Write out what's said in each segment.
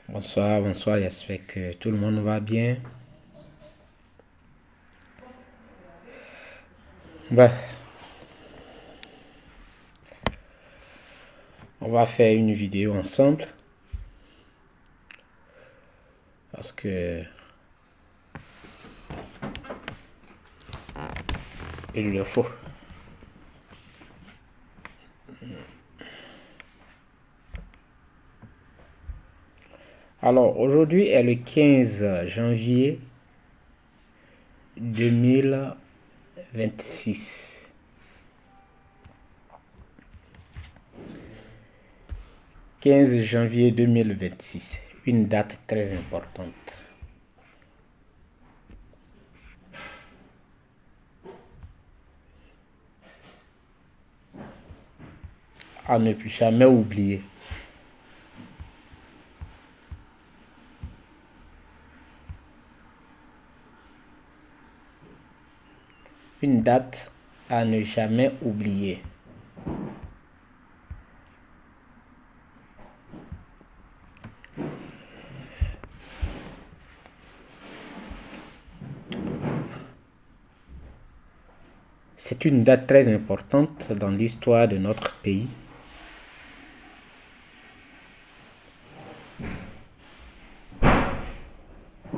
Bonsoir, bonsoir, j'espère que tout le monde va bien. Bah, on va faire une vidéo ensemble parce que il le faut. Alors, aujourd'hui est le 15 janvier 2026. « 15 janvier 2026, une date très importante. À ne plus jamais oublier. Une date à ne jamais oublier. C'est une date très importante dans l'histoire de notre pays.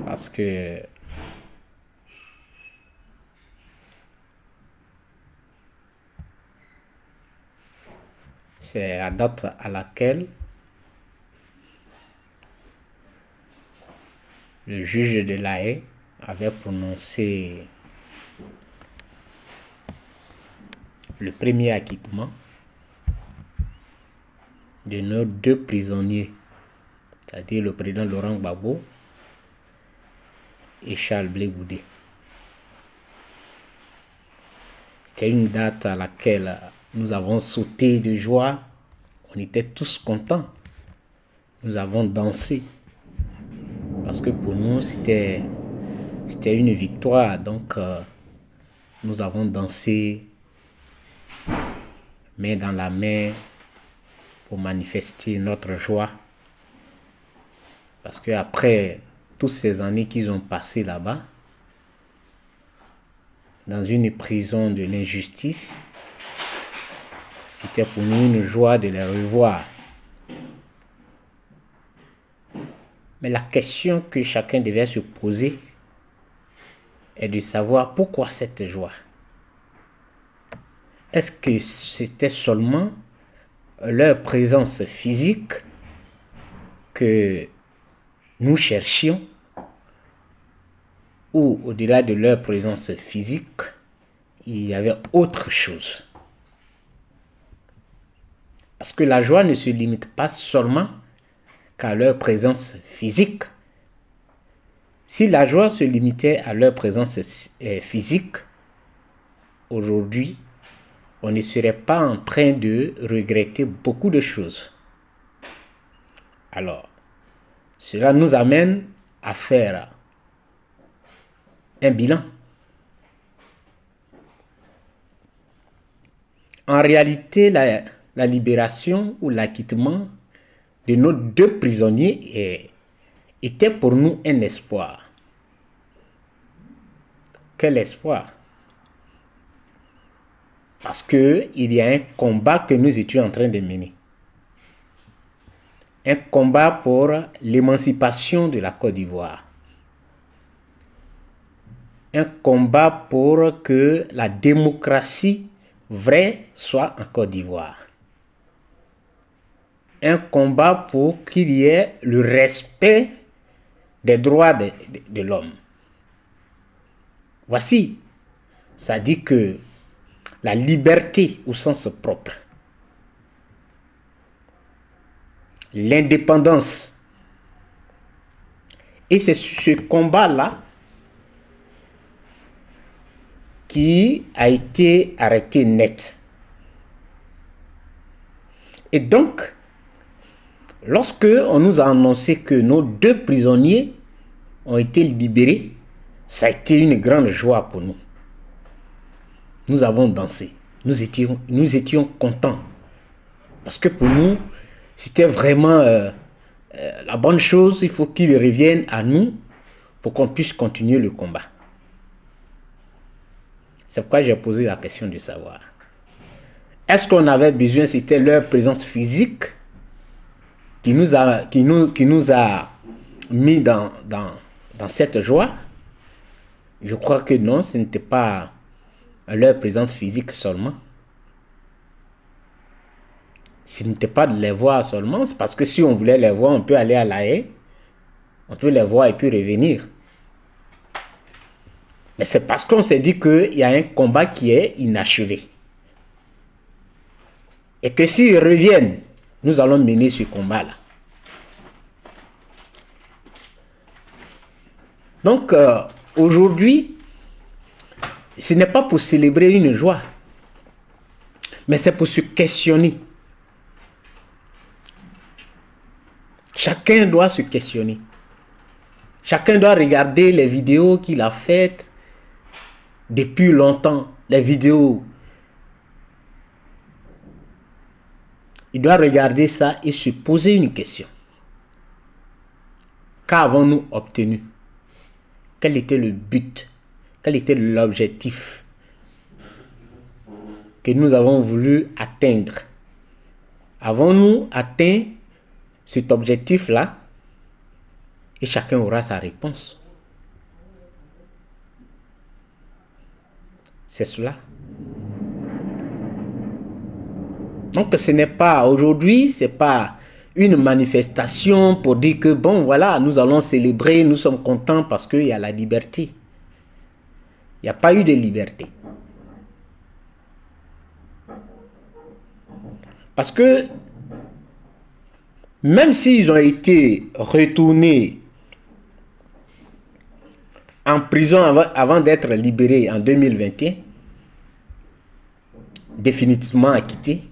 Parce que c'est la date à laquelle le juge de La Haye avait prononcé le premier acquittement de nos deux prisonniers, c'est-à-dire le président Laurent Gbagbo et Charles Blé Goudé. C'était une date à laquelle nous avons sauté de joie, on était tous contents, nous avons dansé, parce que pour nous c'était une victoire, donc nous avons dansé main dans la main pour manifester notre joie, parce que après toutes ces années qu'ils ont passées là-bas, dans une prison de l'injustice, c'était pour nous une joie de les revoir. Mais la question que chacun devait se poser est de savoir pourquoi cette joie. Est-ce que c'était seulement leur présence physique que nous cherchions, ou au-delà de leur présence physique, il y avait autre chose? Parce que la joie ne se limite pas seulement qu'à leur présence physique. Si la joie se limitait à leur présence physique, aujourd'hui, on ne serait pas en train de regretter beaucoup de choses. Alors, cela nous amène à faire un bilan. En réalité, la libération ou l'acquittement de nos deux prisonniers était pour nous un espoir. Quel espoir? Parce qu'il y a un combat que nous étions en train de mener. Un combat pour l'émancipation de la Côte d'Ivoire. Un combat pour que la démocratie vraie soit en Côte d'Ivoire. Un combat pour qu'il y ait le respect des droits de l'homme. Voici, ça dit que la liberté au sens propre, l'indépendance, et c'est ce combat-là qui a été arrêté net. Et donc, lorsque on nous a annoncé que nos deux prisonniers ont été libérés, ça a été une grande joie pour nous. Nous avons dansé, nous étions contents. Parce que pour nous, c'était vraiment la bonne chose. Il faut qu'ils reviennent à nous pour qu'on puisse continuer le combat. C'est pourquoi j'ai posé la question de savoir. Est-ce qu'on avait besoin, c'était leur présence physique qui nous a mis dans cette joie? Je crois que non, ce n'était pas leur présence physique seulement. Ce n'était pas de les voir seulement, c'est parce que si on voulait les voir, on peut aller à La Haye, on peut les voir et puis revenir. Mais c'est parce qu'on s'est dit qu'il y a un combat qui est inachevé. Et que s'ils reviennent, nous allons mener ce combat-là. Donc, aujourd'hui, ce n'est pas pour célébrer une joie, mais c'est pour se questionner. Chacun doit se questionner. Chacun doit regarder les vidéos qu'il a faites depuis longtemps. Les vidéos. Il doit regarder ça et se poser une question. Qu'avons-nous obtenu? Quel était le but? Quel était l'objectif que nous avons voulu atteindre? Avons-nous atteint cet objectif-là? Et chacun aura sa réponse. C'est cela. Donc ce n'est pas aujourd'hui, ce n'est pas une manifestation pour dire que bon voilà, nous allons célébrer, nous sommes contents parce qu'il y a la liberté. Il n'y a pas eu de liberté. Parce que même s'ils ont été retournés en prison avant d'être libérés en 2021, définitivement acquittés,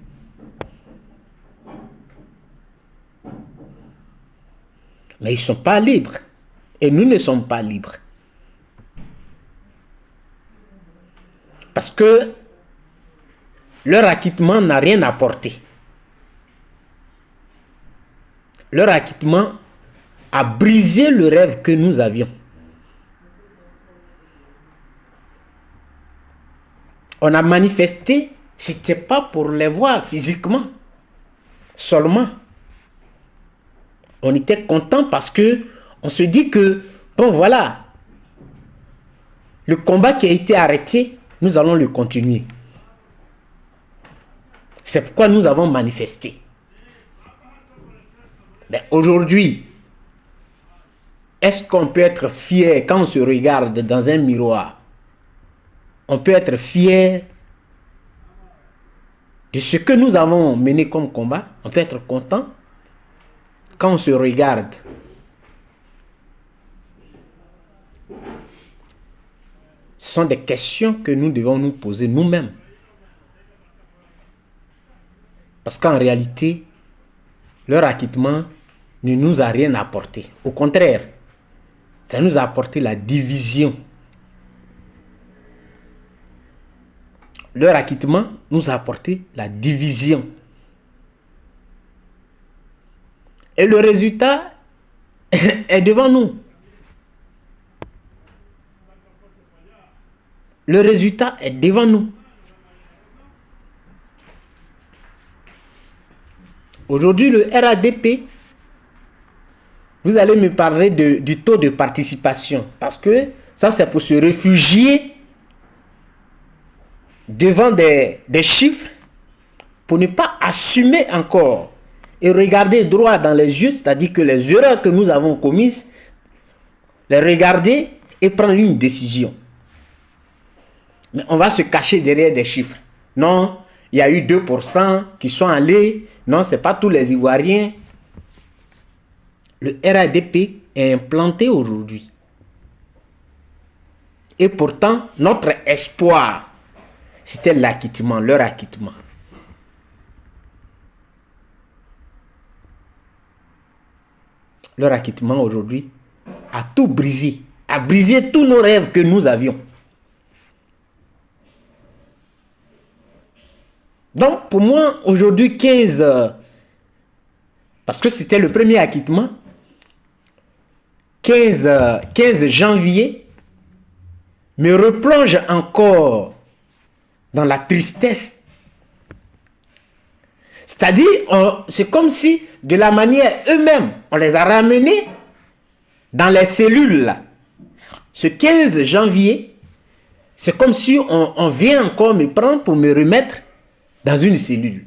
mais ils ne sont pas libres. Et nous ne sommes pas libres. Parce que leur acquittement n'a rien apporté. Leur acquittement a brisé le rêve que nous avions. On a manifesté, ce n'était pas pour les voir physiquement seulement. On était content parce que on se dit que, bon voilà, le combat qui a été arrêté, nous allons le continuer. C'est pourquoi nous avons manifesté. Mais aujourd'hui, est-ce qu'on peut être fier quand on se regarde dans un miroir? On peut être fier de ce que nous avons mené comme combat. On peut être content quand on se regarde. Ce sont des questions que nous devons nous poser nous-mêmes. Parce qu'en réalité, leur acquittement ne nous a rien apporté. Au contraire, ça nous a apporté la division. Leur acquittement nous a apporté la division. Et le résultat est devant nous. Le résultat est devant nous. Aujourd'hui, le RADP, vous allez me parler du taux de participation. Parce que ça, c'est pour se réfugier devant des chiffres, pour ne pas assumer encore et regarder droit dans les yeux, c'est-à-dire que les erreurs que nous avons commises, les regarder et prendre une décision. Mais on va se cacher derrière des chiffres. Non, il y a eu 2% qui sont allés. Non, ce n'est pas tous les Ivoiriens. Le RADP est implanté aujourd'hui. Et pourtant, notre espoir, c'était l'acquittement, leur acquittement. Leur acquittement aujourd'hui a tout brisé, a brisé tous nos rêves que nous avions. Donc, pour moi, aujourd'hui, 15, parce que c'était le premier acquittement, 15 janvier, me replonge encore dans la tristesse. C'est-à-dire, c'est comme si, de la manière eux-mêmes, on les a ramenés dans les cellules. Là. Ce 15 janvier, c'est comme si on vient encore me prendre pour me remettre dans une cellule.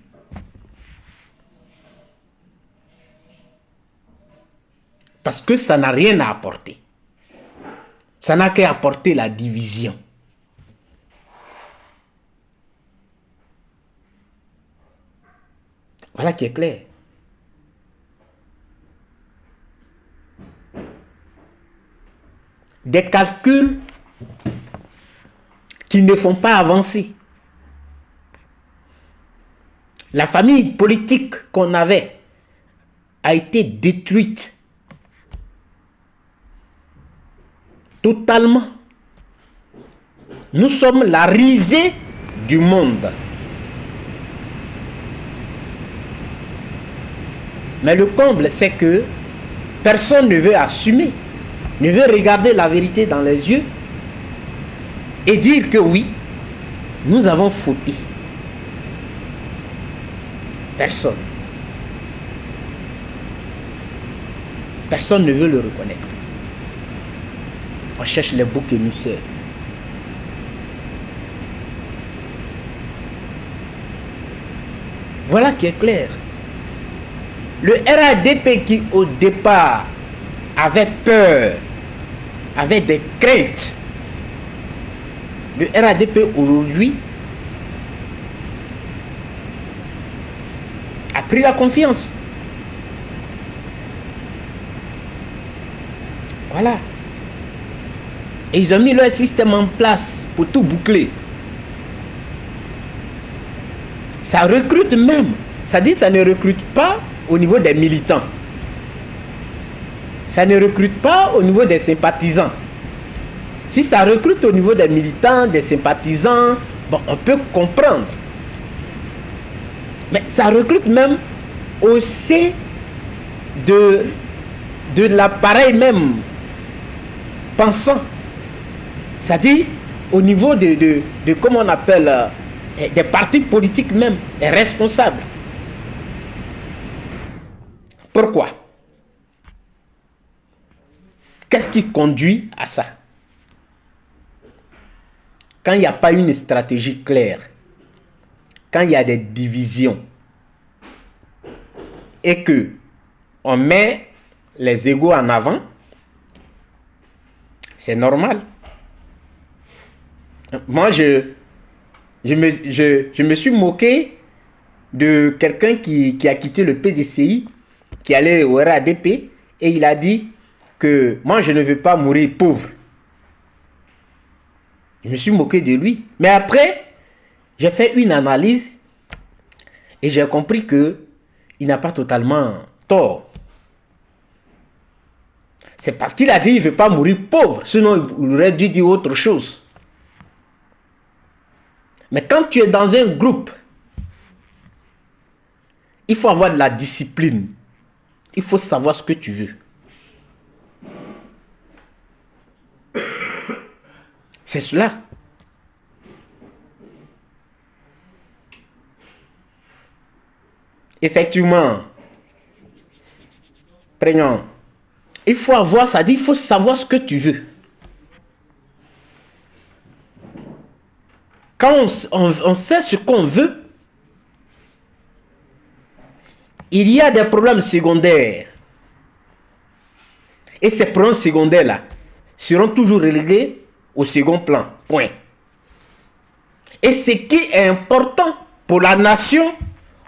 Parce que ça n'a rien à apporter. Ça n'a qu'à apporter la division. Voilà qui est clair. Des calculs qui ne font pas avancer. La famille politique qu'on avait a été détruite. Totalement. Nous sommes la risée du monde. Mais le comble, c'est que personne ne veut assumer, ne veut regarder la vérité dans les yeux et dire que oui, nous avons fauté. Personne. Personne ne veut le reconnaître. On cherche les boucs émissaires. Voilà qui est clair. Le RADP qui au départ avait peur, avait des craintes. Le RADP aujourd'hui a pris la confiance. Voilà. Et ils ont mis leur système en place pour tout boucler. Ça recrute même. Ça dit ça ne recrute pas au niveau des militants. Ça ne recrute pas au niveau des sympathisants. Si ça recrute au niveau des militants, des sympathisants, bon, on peut comprendre. Mais ça recrute même au sein de l'appareil même pensant. C'est-à-dire au niveau de comment on appelle, des partis politiques même, des responsables. Pourquoi? Qu'est-ce qui conduit à ça? Quand il n'y a pas une stratégie claire, quand il y a des divisions, et que on met les égos en avant, c'est normal. Moi, je me suis moqué de quelqu'un qui a quitté le PDCI, qui allait au RADP, et il a dit que moi, je ne veux pas mourir pauvre. Je me suis moqué de lui. Mais après, j'ai fait une analyse et j'ai compris que il n'a pas totalement tort. C'est parce qu'il a dit qu'il ne veut pas mourir pauvre. Sinon, il aurait dû dire autre chose. Mais quand tu es dans un groupe, il faut avoir de la discipline. Il faut savoir ce que tu veux. C'est cela. Effectivement, prenons. Il faut avoir, ça dit, il faut savoir ce que tu veux. Quand on sait ce qu'on veut, il y a des problèmes secondaires. Et ces problèmes secondaires-là seront toujours relégués au second plan. Point. Et ce qui est important pour la nation,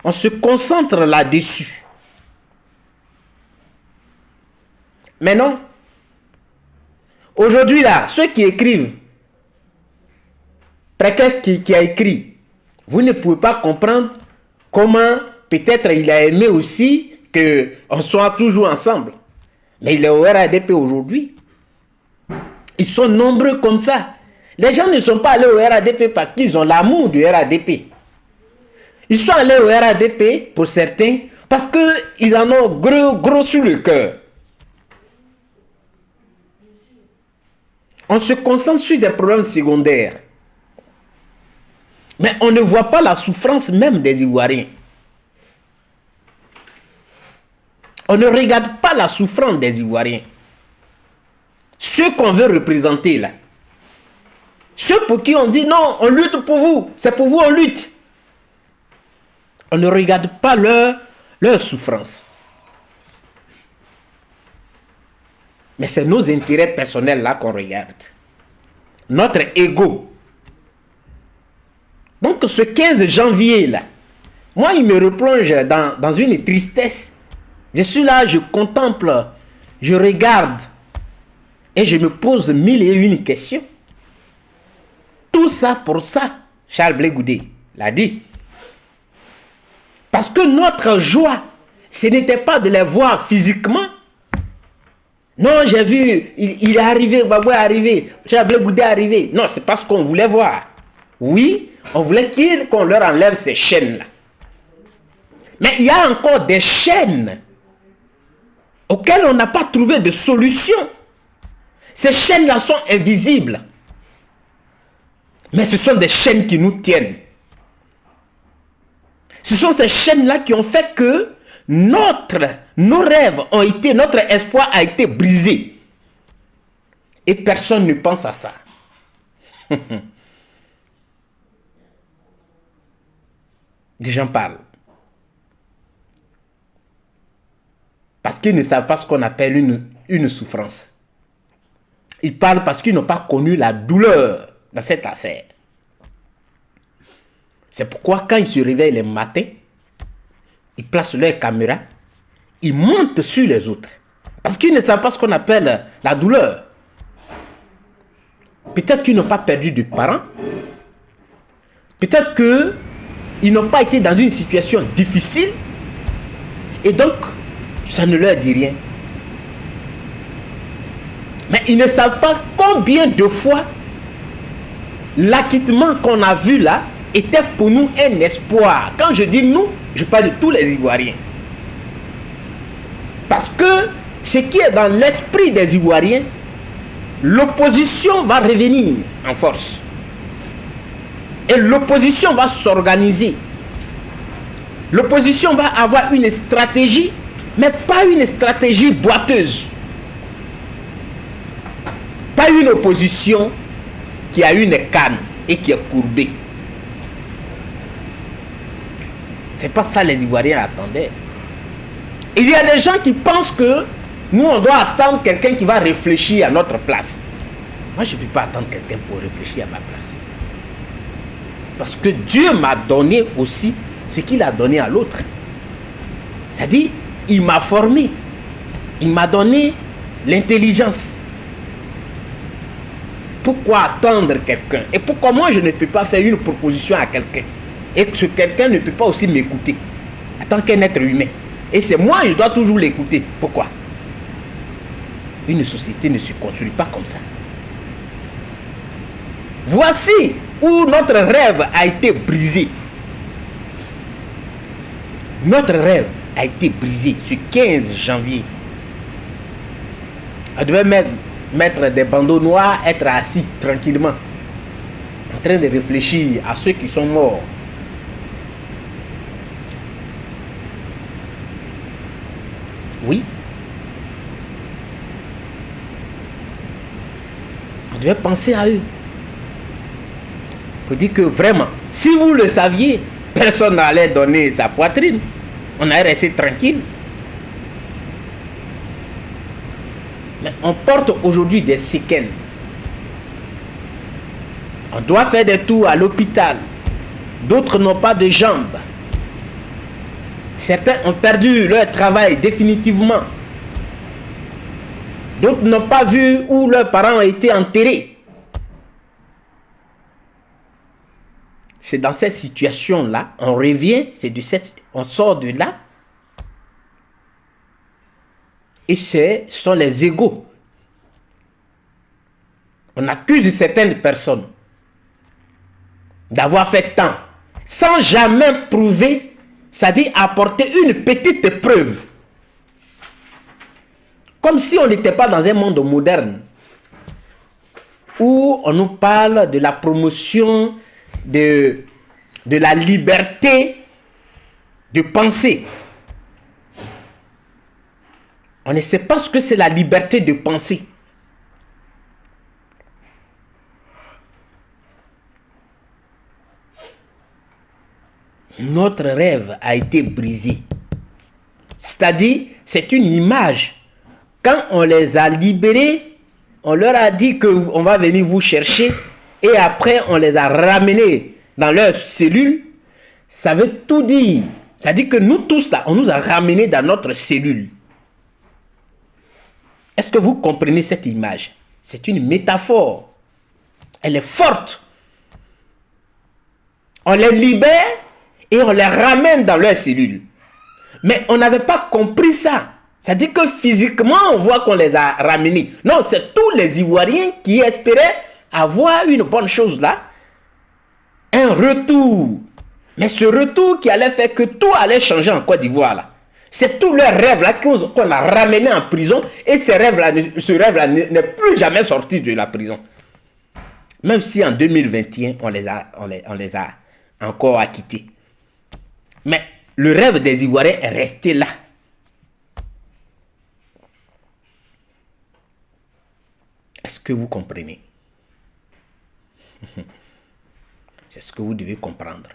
on se concentre là-dessus. Mais non. Aujourd'hui, là, ceux qui écrivent, Précaire qui a écrit, vous ne pouvez pas comprendre comment peut-être il a aimé aussi qu'on soit toujours ensemble. Mais il est au RADP aujourd'hui. Ils sont nombreux comme ça. Les gens ne sont pas allés au RADP parce qu'ils ont l'amour du RADP. Ils sont allés au RADP, pour certains, parce qu'ils en ont gros sur le cœur. On se concentre sur des problèmes secondaires. Mais on ne voit pas la souffrance même des Ivoiriens. On ne regarde pas la souffrance des Ivoiriens. Ceux qu'on veut représenter là. Ceux pour qui on dit non, on lutte pour vous. C'est pour vous on lutte. On ne regarde pas leur souffrance. Mais c'est nos intérêts personnels là qu'on regarde. Notre ego. Donc ce 15 janvier là, moi il me replonge dans une tristesse. Je suis là, je contemple, je regarde et je me pose 1001 questions. Tout ça pour ça, Charles Blé Goudé l'a dit. Parce que notre joie, ce n'était pas de les voir physiquement. Non, j'ai vu, il est arrivé, Babou est arrivé, Charles Blé Goudé est arrivé. Non, c'est parce qu'on voulait voir. Oui, on voulait qu'on leur enlève ces chaînes-là. Mais il y a encore des chaînes auxquelles on n'a pas trouvé de solution. Ces chaînes-là sont invisibles. Mais ce sont des chaînes qui nous tiennent. Ce sont ces chaînes-là qui ont fait que nos rêves ont été, notre espoir a été brisé. Et personne ne pense à ça. Des gens parlent. Parce qu'ils ne savent pas ce qu'on appelle une souffrance. Ils parlent parce qu'ils n'ont pas connu la douleur dans cette affaire. C'est pourquoi quand ils se réveillent les matins, ils placent leur caméra, ils montent sur les autres. Parce qu'ils ne savent pas ce qu'on appelle la douleur. Peut-être qu'ils n'ont pas perdu de parents. Peut-être qu'ils n'ont pas été dans une situation difficile. Et donc, ça ne leur dit rien. Mais ils ne savent pas combien de fois l'acquittement qu'on a vu là était pour nous un espoir. Quand je dis nous, je parle de tous les Ivoiriens. Parce que ce qui est dans l'esprit des Ivoiriens, l'opposition va revenir en force. Et l'opposition va s'organiser. L'opposition va avoir une stratégie, mais pas une stratégie boiteuse. Pas une opposition qui a une canne et qui est courbée. C'est pas ça les Ivoiriens attendaient. Il y a des gens qui pensent que nous on doit attendre quelqu'un qui va réfléchir à notre place. Moi je ne peux pas attendre quelqu'un pour réfléchir à ma place. Parce que Dieu m'a donné aussi ce qu'il a donné à l'autre. C'est-à-dire, il m'a formé. Il m'a donné l'intelligence. Pourquoi attendre quelqu'un? Et pourquoi moi je ne peux pas faire une proposition à quelqu'un? Et que ce quelqu'un ne peut pas aussi m'écouter en tant qu'un être humain. Et c'est moi, je dois toujours l'écouter. Pourquoi? Une société ne se construit pas comme ça. Voici où notre rêve a été brisé. Notre rêve a été brisé ce 15 janvier. On devait mettre des bandeaux noirs, être assis tranquillement, en train de réfléchir à ceux qui sont morts. Oui. On devait penser à eux. Pour dire que vraiment, si vous le saviez, personne n'allait donner sa poitrine. On allait rester tranquille. Mais on porte aujourd'hui des séquelles. On doit faire des tours à l'hôpital. D'autres n'ont pas de jambes. Certains ont perdu leur travail définitivement. D'autres n'ont pas vu où leurs parents ont été enterrés. C'est dans cette situation-là, on revient, on sort de là. Et ce sont les égos. On accuse certaines personnes d'avoir fait tant. sans jamais prouver, c'est-à-dire apporter une petite preuve. Comme si on n'était pas dans un monde moderne, où on nous parle de la promotion de la liberté de penser. On ne sait pas ce que c'est la liberté de penser. Notre rêve a été brisé. C'est-à-dire, c'est une image. Quand on les a libérés, on leur a dit qu'on va venir vous chercher et après on les a ramenés dans leurs cellules. Ça veut tout dire. Ça dit que nous tous là, on nous a ramenés dans notre cellule. Est-ce que vous comprenez cette image? C'est une métaphore. Elle est forte. On les libère et on les ramène dans leurs cellules. Mais on n'avait pas compris ça. C'est-à-dire que physiquement, on voit qu'on les a ramenés. Non, c'est tous les Ivoiriens qui espéraient avoir une bonne chose là. Un retour. Mais ce retour qui allait faire que tout allait changer en Côte d'Ivoire là. C'est tout leur rêve là qu'on a ramené en prison. Et ce rêve là n'est plus jamais sorti de la prison. Même si en 2021, on les a encore acquittés. Mais le rêve des Ivoiriens est resté là. Est-ce que vous comprenez? C'est ce que vous devez comprendre.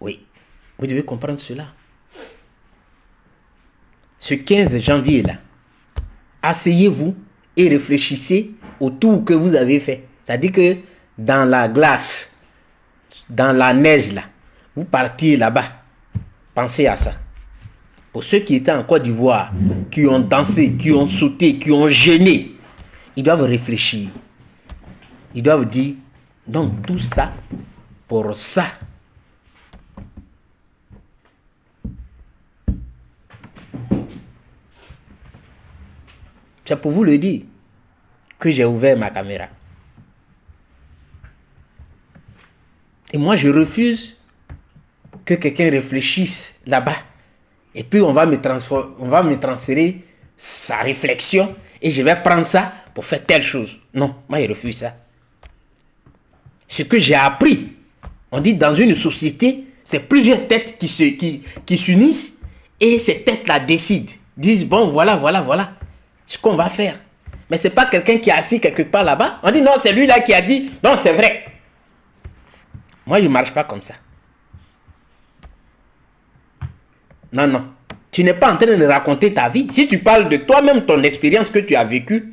Oui, vous devez comprendre cela. Ce 15 janvier là, asseyez-vous et réfléchissez au tour que vous avez fait. C'est-à-dire que dans la glace, dans la neige là, vous partiez là-bas. Pensez à ça. Pour ceux qui étaient en Côte d'Ivoire, qui ont dansé, qui ont sauté, qui ont gêné, ils doivent réfléchir. Ils doivent dire, donc tout ça, pour ça. C'est pour vous le dire que j'ai ouvert ma caméra. Et moi, je refuse que quelqu'un réfléchisse là-bas. Et puis, on va me transférer sa réflexion et je vais prendre ça pour faire telle chose. Non, moi, je refuse ça. Ce que j'ai appris, on dit dans une société, c'est plusieurs têtes qui s'unissent et ces têtes-là décident. Disent, bon, voilà ce qu'on va faire. Mais ce n'est pas quelqu'un qui est assis quelque part là-bas. On dit, non, c'est lui-là qui a dit, non, c'est vrai. Moi, je ne marche pas comme ça. Non. Tu n'es pas en train de raconter ta vie. Si tu parles de toi-même, ton expérience que tu as vécue,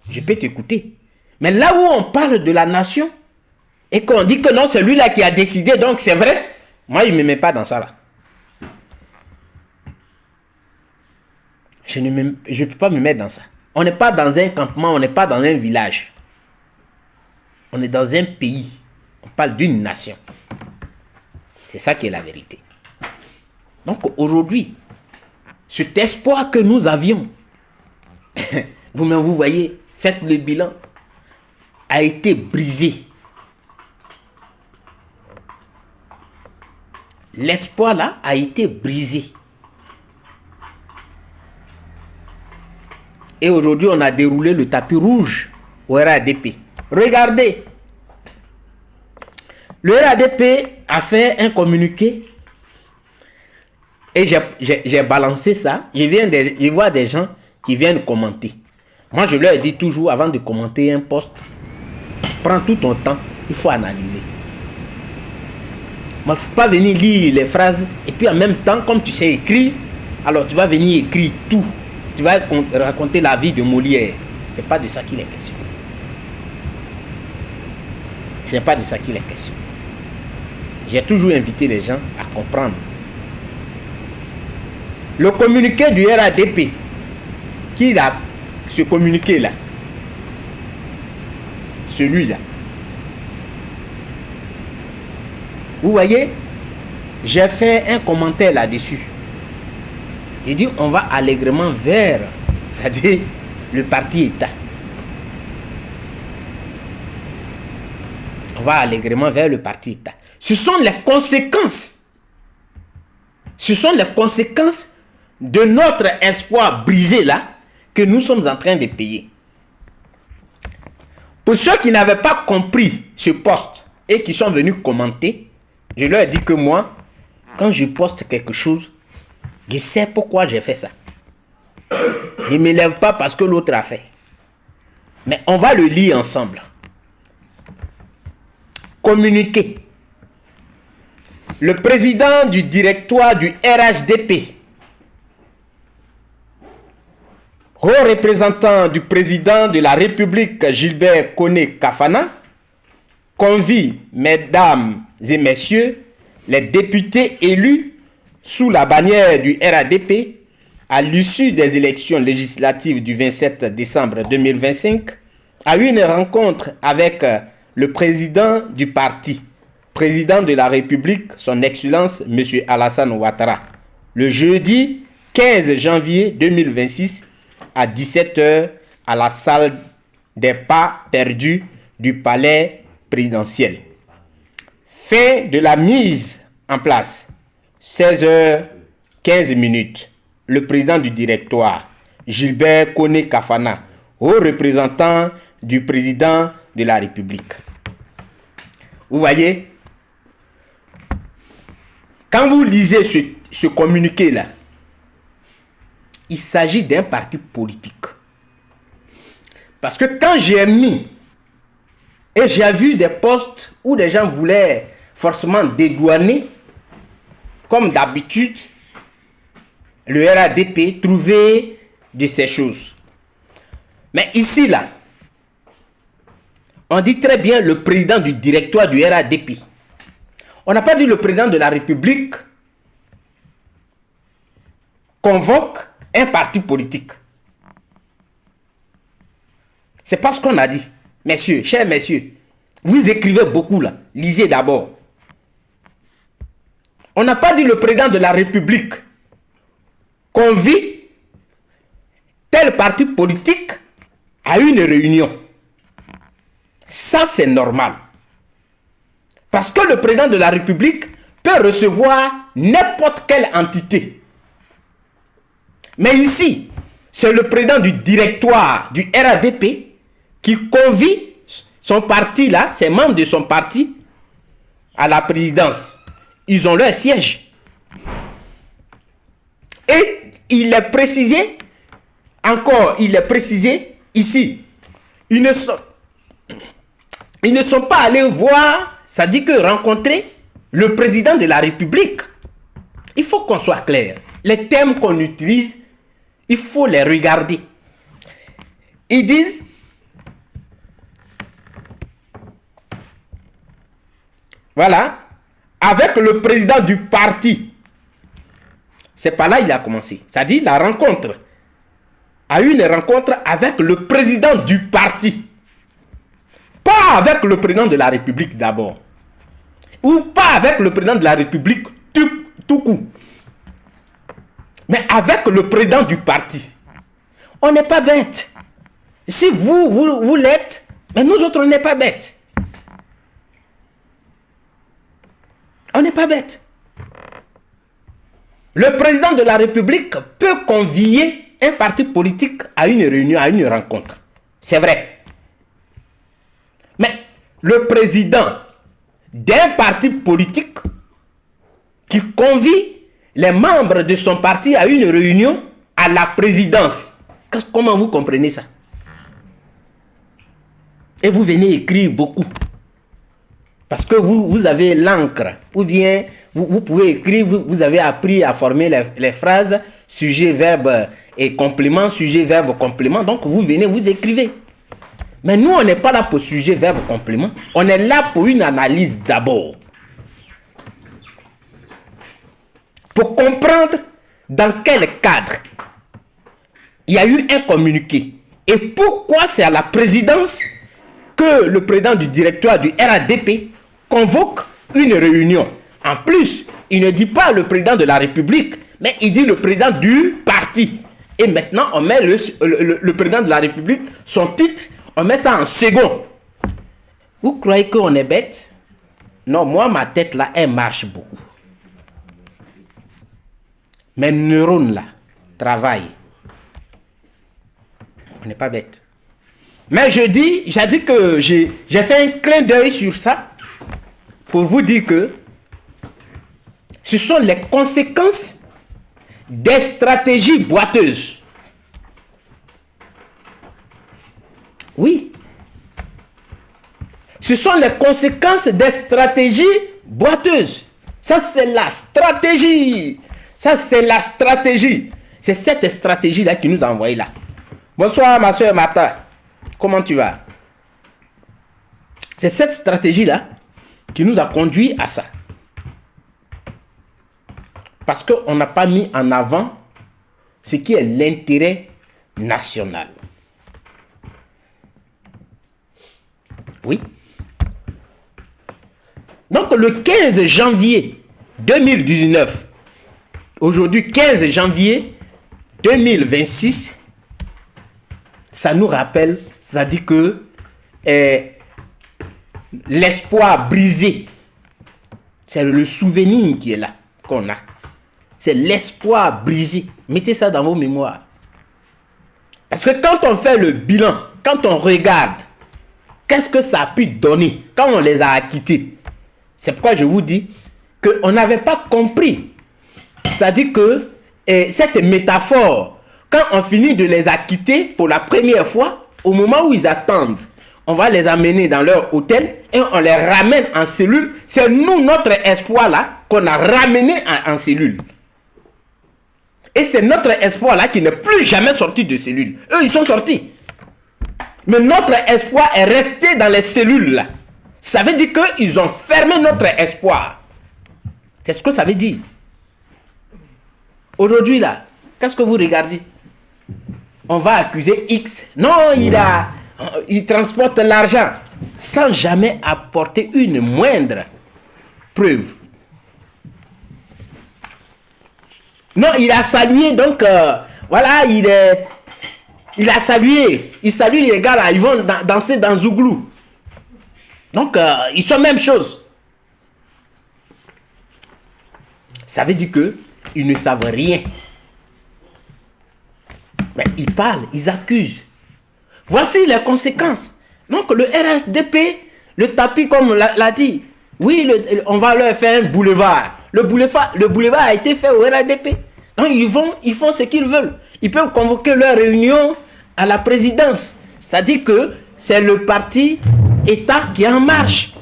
je peux t'écouter. Mais là où on parle de la nation, et qu'on dit que non, c'est lui-là qui a décidé, donc c'est vrai, moi, je ne me mets pas dans ça là. Je ne peux pas me mettre dans ça. On n'est pas dans un campement, on n'est pas dans un village. On est dans un pays. On parle d'une nation. C'est ça qui est la vérité. Donc aujourd'hui, cet espoir que nous avions, vous-même vous voyez, faites le bilan, a été brisé. L'espoir là a été brisé. Et aujourd'hui, on a déroulé le tapis rouge au RADP. Regardez. Le RADP a fait un communiqué et j'ai balancé ça. Je vois des gens qui viennent commenter. Moi, je leur dis toujours, avant de commenter un post, prends tout ton temps, il faut analyser. Il ne faut pas venir lire les phrases et puis en même temps, comme tu sais écrire, alors tu vas venir écrire tout. Tu vas raconter la vie de Molière. Ce n'est pas de ça qu'il est question. Ce n'est pas de ça qu'il est question. J'ai toujours invité les gens à comprendre. Le communiqué du RADP, qui a ce communiqué-là, celui-là. Vous voyez, j'ai fait un commentaire là-dessus. Il dit on va allègrement vers, c'est-à-dire le parti État. On va allègrement vers le parti État. Ce sont les conséquences. Ce sont les conséquences de notre espoir brisé là que nous sommes en train de payer. Pour ceux qui n'avaient pas compris ce poste et qui sont venus commenter, je leur dis que moi, quand je poste quelque chose, je sais pourquoi j'ai fait ça. Je ne m'élève pas parce que l'autre a fait. Mais on va le lire ensemble. Communiqué. Le président du directoire du RHDP, haut représentant du président de la République Gilbert Koné-Kafana, convie, mesdames et messieurs, les députés élus sous la bannière du RHDP à l'issue des élections législatives du 27 décembre 2025 à une rencontre avec le président du parti, président de la République, son Excellence M. Alassane Ouattara, le jeudi 15 janvier 2026 à 17 h à la salle des pas perdus du palais présidentiel. Fin de la mise en place, 16 h 15 minutes. Le président du directoire, Gilbert Koné-Kafana, haut représentant du président de la République. Vous voyez, quand vous lisez ce communiqué-là, il s'agit d'un parti politique. Parce que quand j'ai mis et j'ai vu des postes où des gens voulaient forcément dédouaner, comme d'habitude, le RHDP trouvait de ces choses. Mais ici, là, on dit très bien le président du directoire du RHDP. On n'a pas dit le président de la République convoque un parti politique. C'est pas ce qu'on a dit. Messieurs, chers messieurs, vous écrivez beaucoup là. Lisez d'abord. On n'a pas dit le président de la République convie tel parti politique à une réunion. Ça, c'est normal. Parce que le président de la République peut recevoir n'importe quelle entité. Mais ici, c'est le président du directoire du RHDP qui convie son parti là, ses membres de son parti, à la présidence. Ils ont leur siège. Et il est précisé, encore, il est précisé ici, ils ne sont pas allés voir, ça dit que rencontrer le président de la République. Il faut qu'on soit clair. Les termes qu'on utilise, il faut les regarder. Ils disent, voilà, avec le président du parti. C'est par là qu'il a commencé. C'est-à-dire la rencontre. À une rencontre avec le président du parti. Pas avec le président de la République d'abord. Ou pas avec le président de la République tout coup. Mais avec le président du parti. On n'est pas bête. Si vous l'êtes, mais nous autres, on n'est pas bêtes. On n'est pas bêtes. Le président de la République peut convier un parti politique à une réunion, à une rencontre. C'est vrai. Mais le président d'un parti politique qui convie les membres de son parti à une réunion à la présidence. Comment vous comprenez ça? Et vous venez écrire beaucoup. Parce que vous avez l'encre. Ou bien vous pouvez écrire, vous avez appris à former les phrases sujet, verbe et complément, sujet, verbe, complément. Donc vous venez, vous écrivez. Mais nous, on n'est pas là pour sujet, verbe, complément. On est là pour une analyse d'abord. Pour comprendre dans quel cadre il y a eu un communiqué. Et pourquoi c'est à la présidence que le président du directoire du RHDP convoque une réunion. En plus, il ne dit pas le président de la République, mais il dit le président du parti. Et maintenant, on met le président de la République, son titre, on met ça en second. Vous croyez qu'on est bête? Non, moi, ma tête là, elle marche beaucoup. Mes neurones là travaillent. On n'est pas bête. Mais j'ai dit que j'ai fait un clin d'œil sur ça pour vous dire que ce sont les conséquences des stratégies boiteuses. Oui. Ce sont les conséquences des stratégies boiteuses. Ça, c'est la stratégie. Ça, c'est la stratégie. C'est cette stratégie-là qui nous a envoyé là. Bonsoir, ma soeur Martha. Comment tu vas? C'est cette stratégie-là qui nous a conduit à ça. Parce qu'on n'a pas mis en avant ce qui est l'intérêt national. Oui. Donc le 15 janvier 2019, aujourd'hui 15 janvier 2026, ça nous rappelle, ça dit que l'espoir brisé, c'est le souvenir qui est là, qu'on a. C'est l'espoir brisé. Mettez ça dans vos mémoires. Parce que quand on fait le bilan, quand on regarde, qu'est-ce que ça a pu donner quand on les a acquittés? C'est pourquoi je vous dis qu'on n'avait pas compris. C'est-à-dire que cette métaphore, quand on finit de les acquitter pour la première fois, au moment où ils attendent, on va les amener dans leur hôtel et on les ramène en cellule. C'est nous, notre espoir là, qu'on a ramené en cellule. Et c'est notre espoir là qui n'est plus jamais sorti de cellule. Eux, ils sont sortis. Mais notre espoir est resté dans les cellules là. Ça veut dire qu'ils ont fermé notre espoir. Qu'est-ce que ça veut dire? Aujourd'hui là, qu'est-ce que vous regardez? On va accuser X. Non, il transporte l'argent sans jamais apporter une moindre preuve. Non, il a salué, donc voilà, il a salué. Il salue les gars là, ils vont danser dans Zouglou. Donc, ils sont même chose. Ça veut dire qu'ils ne savent rien. Mais ils parlent, ils accusent. Voici les conséquences. Donc, le RHDP, le tapis, comme l'a dit, oui, on va leur faire un boulevard. Le boulevard a été fait au RHDP. Donc, ils font ce qu'ils veulent. Ils peuvent convoquer leur réunion à la présidence. C'est-à-dire que c'est le parti État qui est en marche.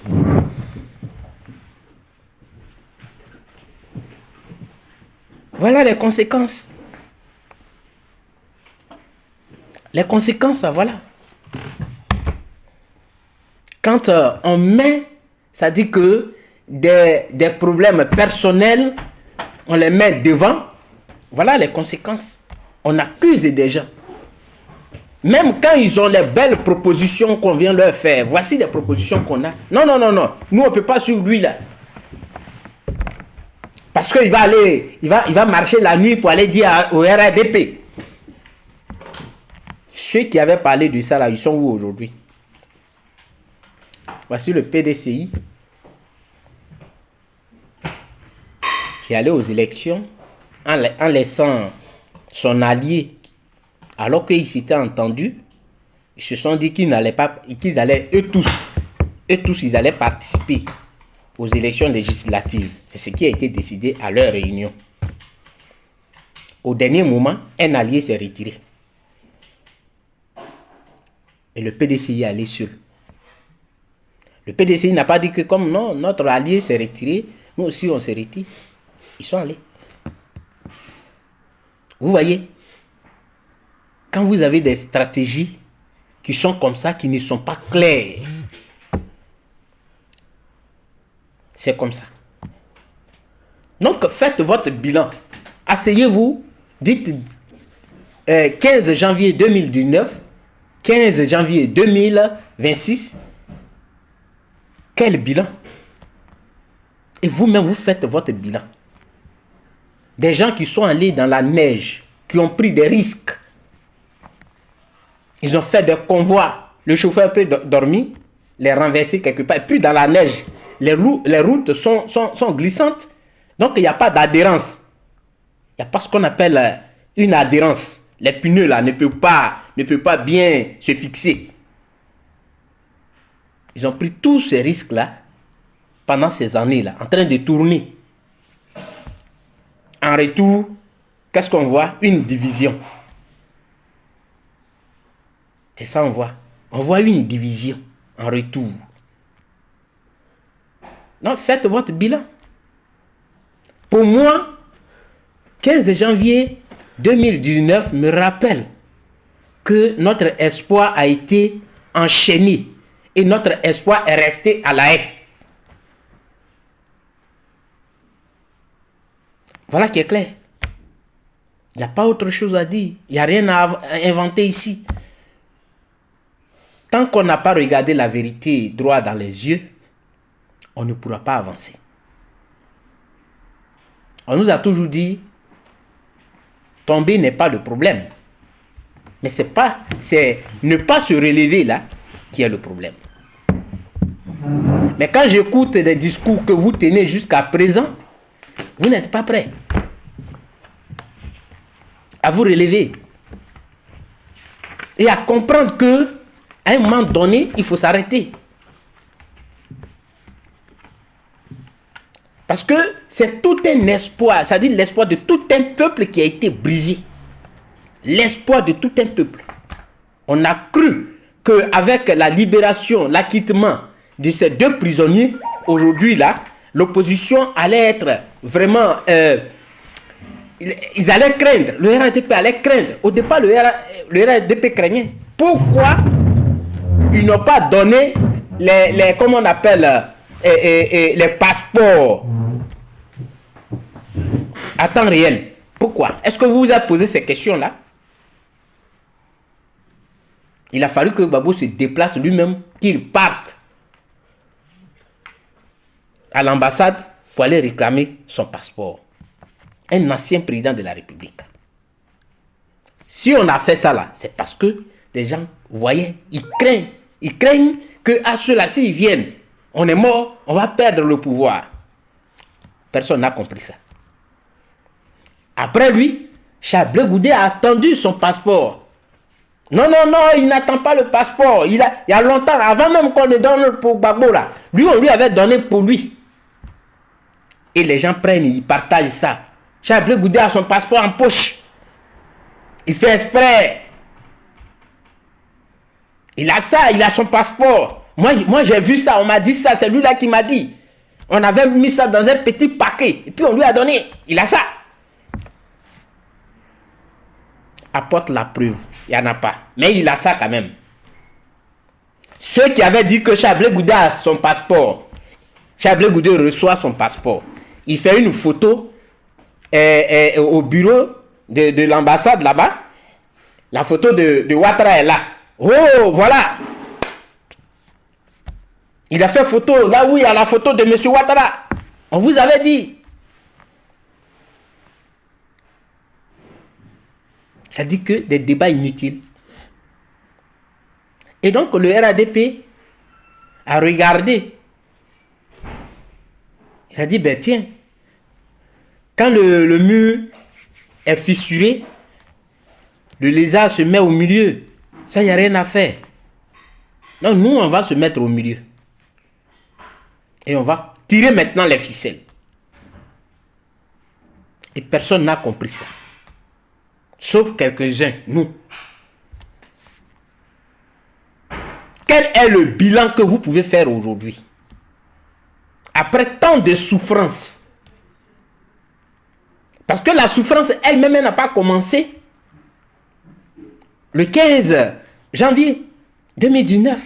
Voilà les conséquences. Les conséquences, voilà. Quand on met, ça dit que des problèmes personnels, on les met devant, voilà les conséquences. On accuse des gens. Même quand ils ont les belles propositions qu'on vient leur faire, voici les propositions qu'on a. Non, non, non, non. Nous, on ne peut pas suivre lui là. Parce qu'il va aller, il va marcher la nuit pour aller dire au RADP. Ceux qui avaient parlé de ça là, ils sont où aujourd'hui? Voici le PDCI qui est allé aux élections en laissant son allié, alors qu'ils s'étaient entendus, ils se sont dit qu'ils n'allaient pas, qu'ils allaient, eux tous, ils allaient participer aux élections législatives. C'est ce qui a été décidé à leur réunion. Au dernier moment, un allié s'est retiré. Et le PDCI est allé seul. Le PDCI n'a pas dit que comme non, notre allié s'est retiré, nous aussi on s'est retiré. Ils sont allés. Vous voyez, quand vous avez des stratégies qui sont comme ça, qui ne sont pas claires, c'est comme ça. Donc faites votre bilan. Asseyez-vous, dites 15 janvier 2019, 15 janvier 2026, quel bilan? Et vous-même, vous faites votre bilan. Des gens qui sont allés dans la neige, qui ont pris des risques. Ils ont fait des convois. Le chauffeur peut dormir. les renverser quelque part. Et puis dans la neige, les routes sont glissantes. Donc il n'y a pas d'adhérence. Il n'y a pas ce qu'on appelle une adhérence. Les pneus là ne peuvent pas bien se fixer. Ils ont pris tous ces risques-là pendant ces années-là, en train de tourner. En retour, qu'est-ce qu'on voit? Une division. C'est ça on voit. On voit une division en retour. Donc faites votre bilan. Pour moi, 15 janvier 2019 me rappelle que notre espoir a été enchaîné et notre espoir est resté à la haie. Voilà qui est clair. Il n'y a pas autre chose à dire. Il n'y a rien à inventer ici. Tant qu'on n'a pas regardé la vérité droit dans les yeux, on ne pourra pas avancer. On nous a toujours dit, tomber n'est pas le problème. Mais c'est ne pas se relever là qui est le problème. Mais quand j'écoute des discours que vous tenez jusqu'à présent, vous n'êtes pas prêts à vous relever et à comprendre que à un moment donné, il faut s'arrêter. Parce que c'est tout un espoir, c'est-à-dire l'espoir de tout un peuple qui a été brisé. L'espoir de tout un peuple. On a cru qu'avec la libération, l'acquittement de ces deux prisonniers, aujourd'hui là, l'opposition allait être vraiment... ils allaient craindre, le RADP allait craindre. Au départ, le RADP craignait. Pourquoi ils n'ont pas donné comment on appelle, les passeports à temps réel? Pourquoi? Est-ce que vous vous avez posé ces questions-là? Il a fallu que Gbagbo se déplace lui-même, qu'il parte à l'ambassade pour aller réclamer son passeport. Un ancien président de la République. Si on a fait ça là, c'est parce que les gens voyaient, ils craignent que à ceux-là, s'ils viennent, on est mort, on va perdre le pouvoir. Personne n'a compris ça. Après lui, Chablé Goudé a attendu son passeport. Non, il n'attend pas le passeport. Il y a longtemps, avant même qu'on le donne pour Gbagbo là, lui, on lui avait donné pour lui. Et les gens prennent, ils partagent ça. Chablé Goudé a son passeport en poche. Il fait exprès. Il a ça, il a son passeport. Moi j'ai vu ça, on m'a dit ça, c'est lui là qui m'a dit. On avait mis ça dans un petit paquet. Et puis on lui a donné. Il a ça. Apporte la preuve. Il n'y en a pas. Mais il a ça quand même. Ceux qui avaient dit que Chablé Goudé a son passeport. Chablé Goudé reçoit son passeport. Il fait une photo au bureau de l'ambassade là-bas. La photo de Ouattara est là. Oh, voilà. Il a fait photo là où il y a la photo de M. Ouattara. On vous avait dit. Ça dit que des débats inutiles. Et donc le RADP a regardé. Il a dit, ben tiens, quand le mur est fissuré, le lézard se met au milieu. Ça, il n'y a rien à faire. Donc nous, on va se mettre au milieu. Et on va tirer maintenant les ficelles. Et personne n'a compris ça. Sauf quelques-uns, nous. Quel est le bilan que vous pouvez faire aujourd'hui? Après tant de souffrances. Parce que la souffrance elle-même n'a pas commencé le 15 janvier 2019.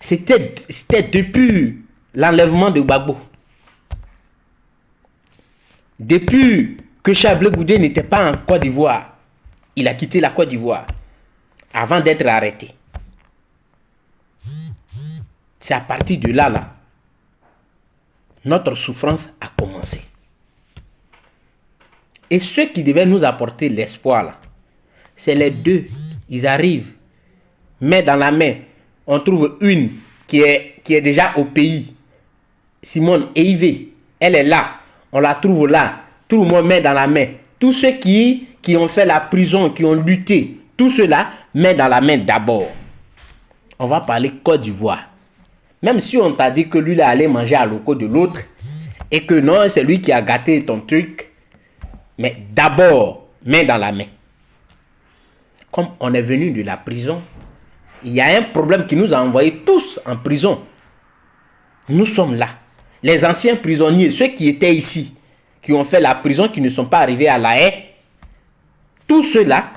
C'était depuis l'enlèvement de Gbagbo. Depuis que Chablé Goudé n'était pas en Côte d'Ivoire, il a quitté la Côte d'Ivoire avant d'être arrêté. C'est à partir de là, notre souffrance a commencé. Et ceux qui devaient nous apporter l'espoir, là, c'est les deux. Ils arrivent. main dans la main, on trouve une qui est déjà au pays. Simone Eivé, elle est là. On la trouve là. Tout le monde main dans la main. Tous ceux qui ont fait la prison, qui ont lutté, tout cela, main dans la main d'abord. On va parler Côte d'Ivoire. Même si on t'a dit que lui, il allait manger à l'eau de l'autre, et que non, c'est lui qui a gâté ton truc, mais d'abord, main dans la main. Comme on est venu de la prison, il y a un problème qui nous a envoyés tous en prison. Nous sommes là. Les anciens prisonniers, ceux qui étaient ici, qui ont fait la prison, qui ne sont pas arrivés à La Haye, tous ceux-là,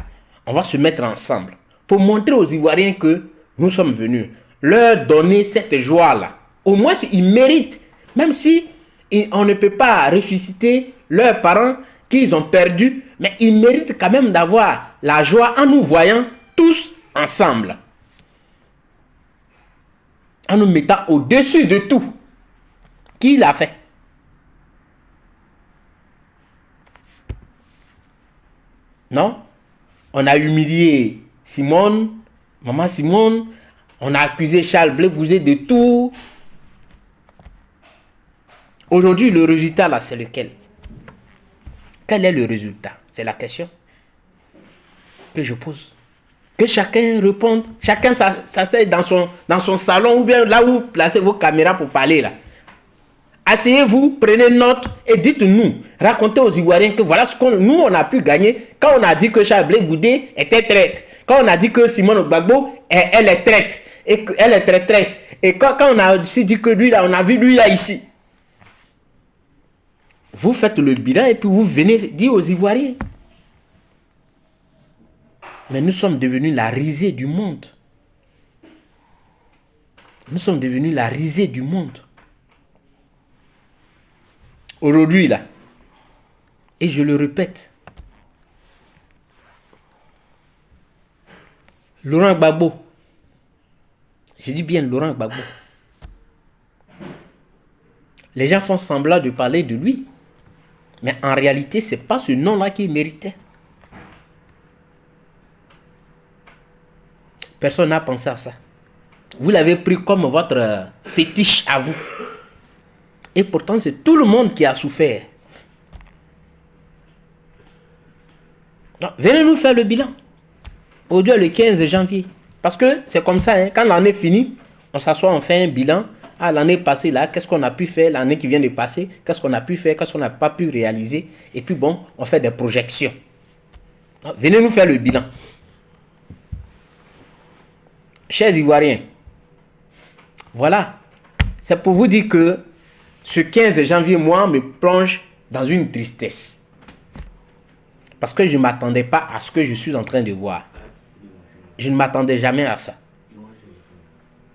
on va se mettre ensemble pour montrer aux Ivoiriens que nous sommes venus. Leur donner cette joie-là. Au moins, ils méritent. Même si on ne peut pas ressusciter leurs parents qu'ils ont perdus, mais ils méritent quand même d'avoir la joie en nous voyant tous ensemble. En nous mettant au-dessus de tout. Qui l'a fait? Non? On a humilié Simone, maman Simone, on a accusé Charles Blé Gouzé de tout. Aujourd'hui, le résultat là, c'est lequel? Quel est le résultat? C'est la question que je pose. Que chacun réponde, chacun s'assied dans son salon ou bien là où vous placez vos caméras pour parler là. Asseyez-vous, prenez note et dites-nous, racontez aux Ivoiriens que voilà ce qu'on nous on a pu gagner quand on a dit que Charles Blé Goudé était traître, quand on a dit que Simone Gbagbo elle est traître et qu'elle est traîtresse, et quand on a aussi dit que lui là, on a vu lui là ici. Vous faites le bilan et puis vous venez dire aux Ivoiriens. Mais nous sommes devenus la risée du monde. Nous sommes devenus la risée du monde. Aujourd'hui là, et je le répète, Laurent Gbagbo, je dis bien Laurent Gbagbo, les gens font semblant de parler de lui, mais en réalité, ce n'est pas ce nom-là qu'il méritait. Personne n'a pensé à ça. Vous l'avez pris comme votre fétiche à vous. Et pourtant, c'est tout le monde qui a souffert. Donc, venez nous faire le bilan. Aujourd'hui, le 15 janvier. Parce que c'est comme ça, hein, quand l'année finit, on s'assoit, on fait un bilan. Ah, l'année passée, là, qu'est-ce qu'on a pu faire? L'année qui vient de passer, qu'est-ce qu'on a pu faire? Qu'est-ce qu'on n'a pas pu réaliser? Et puis bon, on fait des projections. Donc, venez nous faire le bilan. Chers Ivoiriens, voilà. C'est pour vous dire que ce 15 janvier, moi, me plonge dans une tristesse. Parce que je ne m'attendais pas à ce que je suis en train de voir. Je ne m'attendais jamais à ça.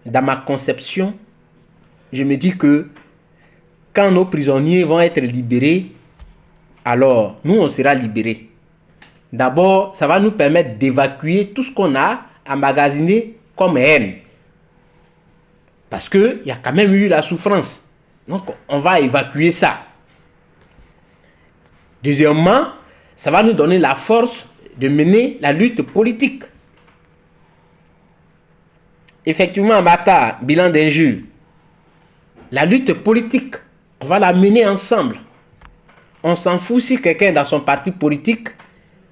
Dans ma conception, je me dis que quand nos prisonniers vont être libérés, alors nous, on sera libérés. D'abord, ça va nous permettre d'évacuer tout ce qu'on a emmagasiné comme haine. Parce qu'il y a quand même eu la souffrance. Donc, on va évacuer ça. Deuxièmement, ça va nous donner la force de mener la lutte politique. Effectivement, Bata, bilan d'injure. La lutte politique, on va la mener ensemble. On s'en fout si quelqu'un est dans son parti politique,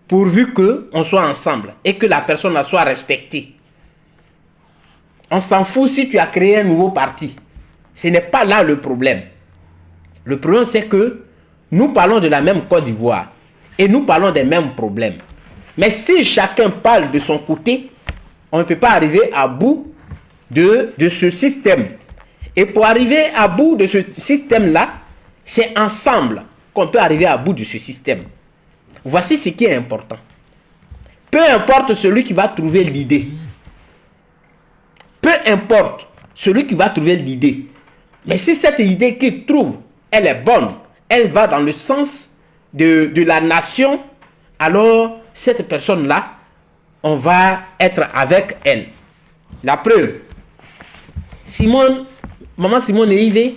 pourvu qu'on soit ensemble et que la personne soit respectée. On s'en fout si tu as créé un nouveau parti. Ce n'est pas là le problème. Le problème, c'est que nous parlons de la même Côte d'Ivoire et nous parlons des mêmes problèmes. Mais si chacun parle de son côté, on ne peut pas arriver à bout de ce système. Et pour arriver à bout de ce système-là, c'est ensemble qu'on peut arriver à bout de ce système. Voici ce qui est important. Peu importe celui qui va trouver l'idée. Peu importe celui qui va trouver l'idée. Mais si cette idée qu'il trouve, elle est bonne, elle va dans le sens de la nation, alors cette personne-là, on va être avec elle. La preuve, maman Simone Eivé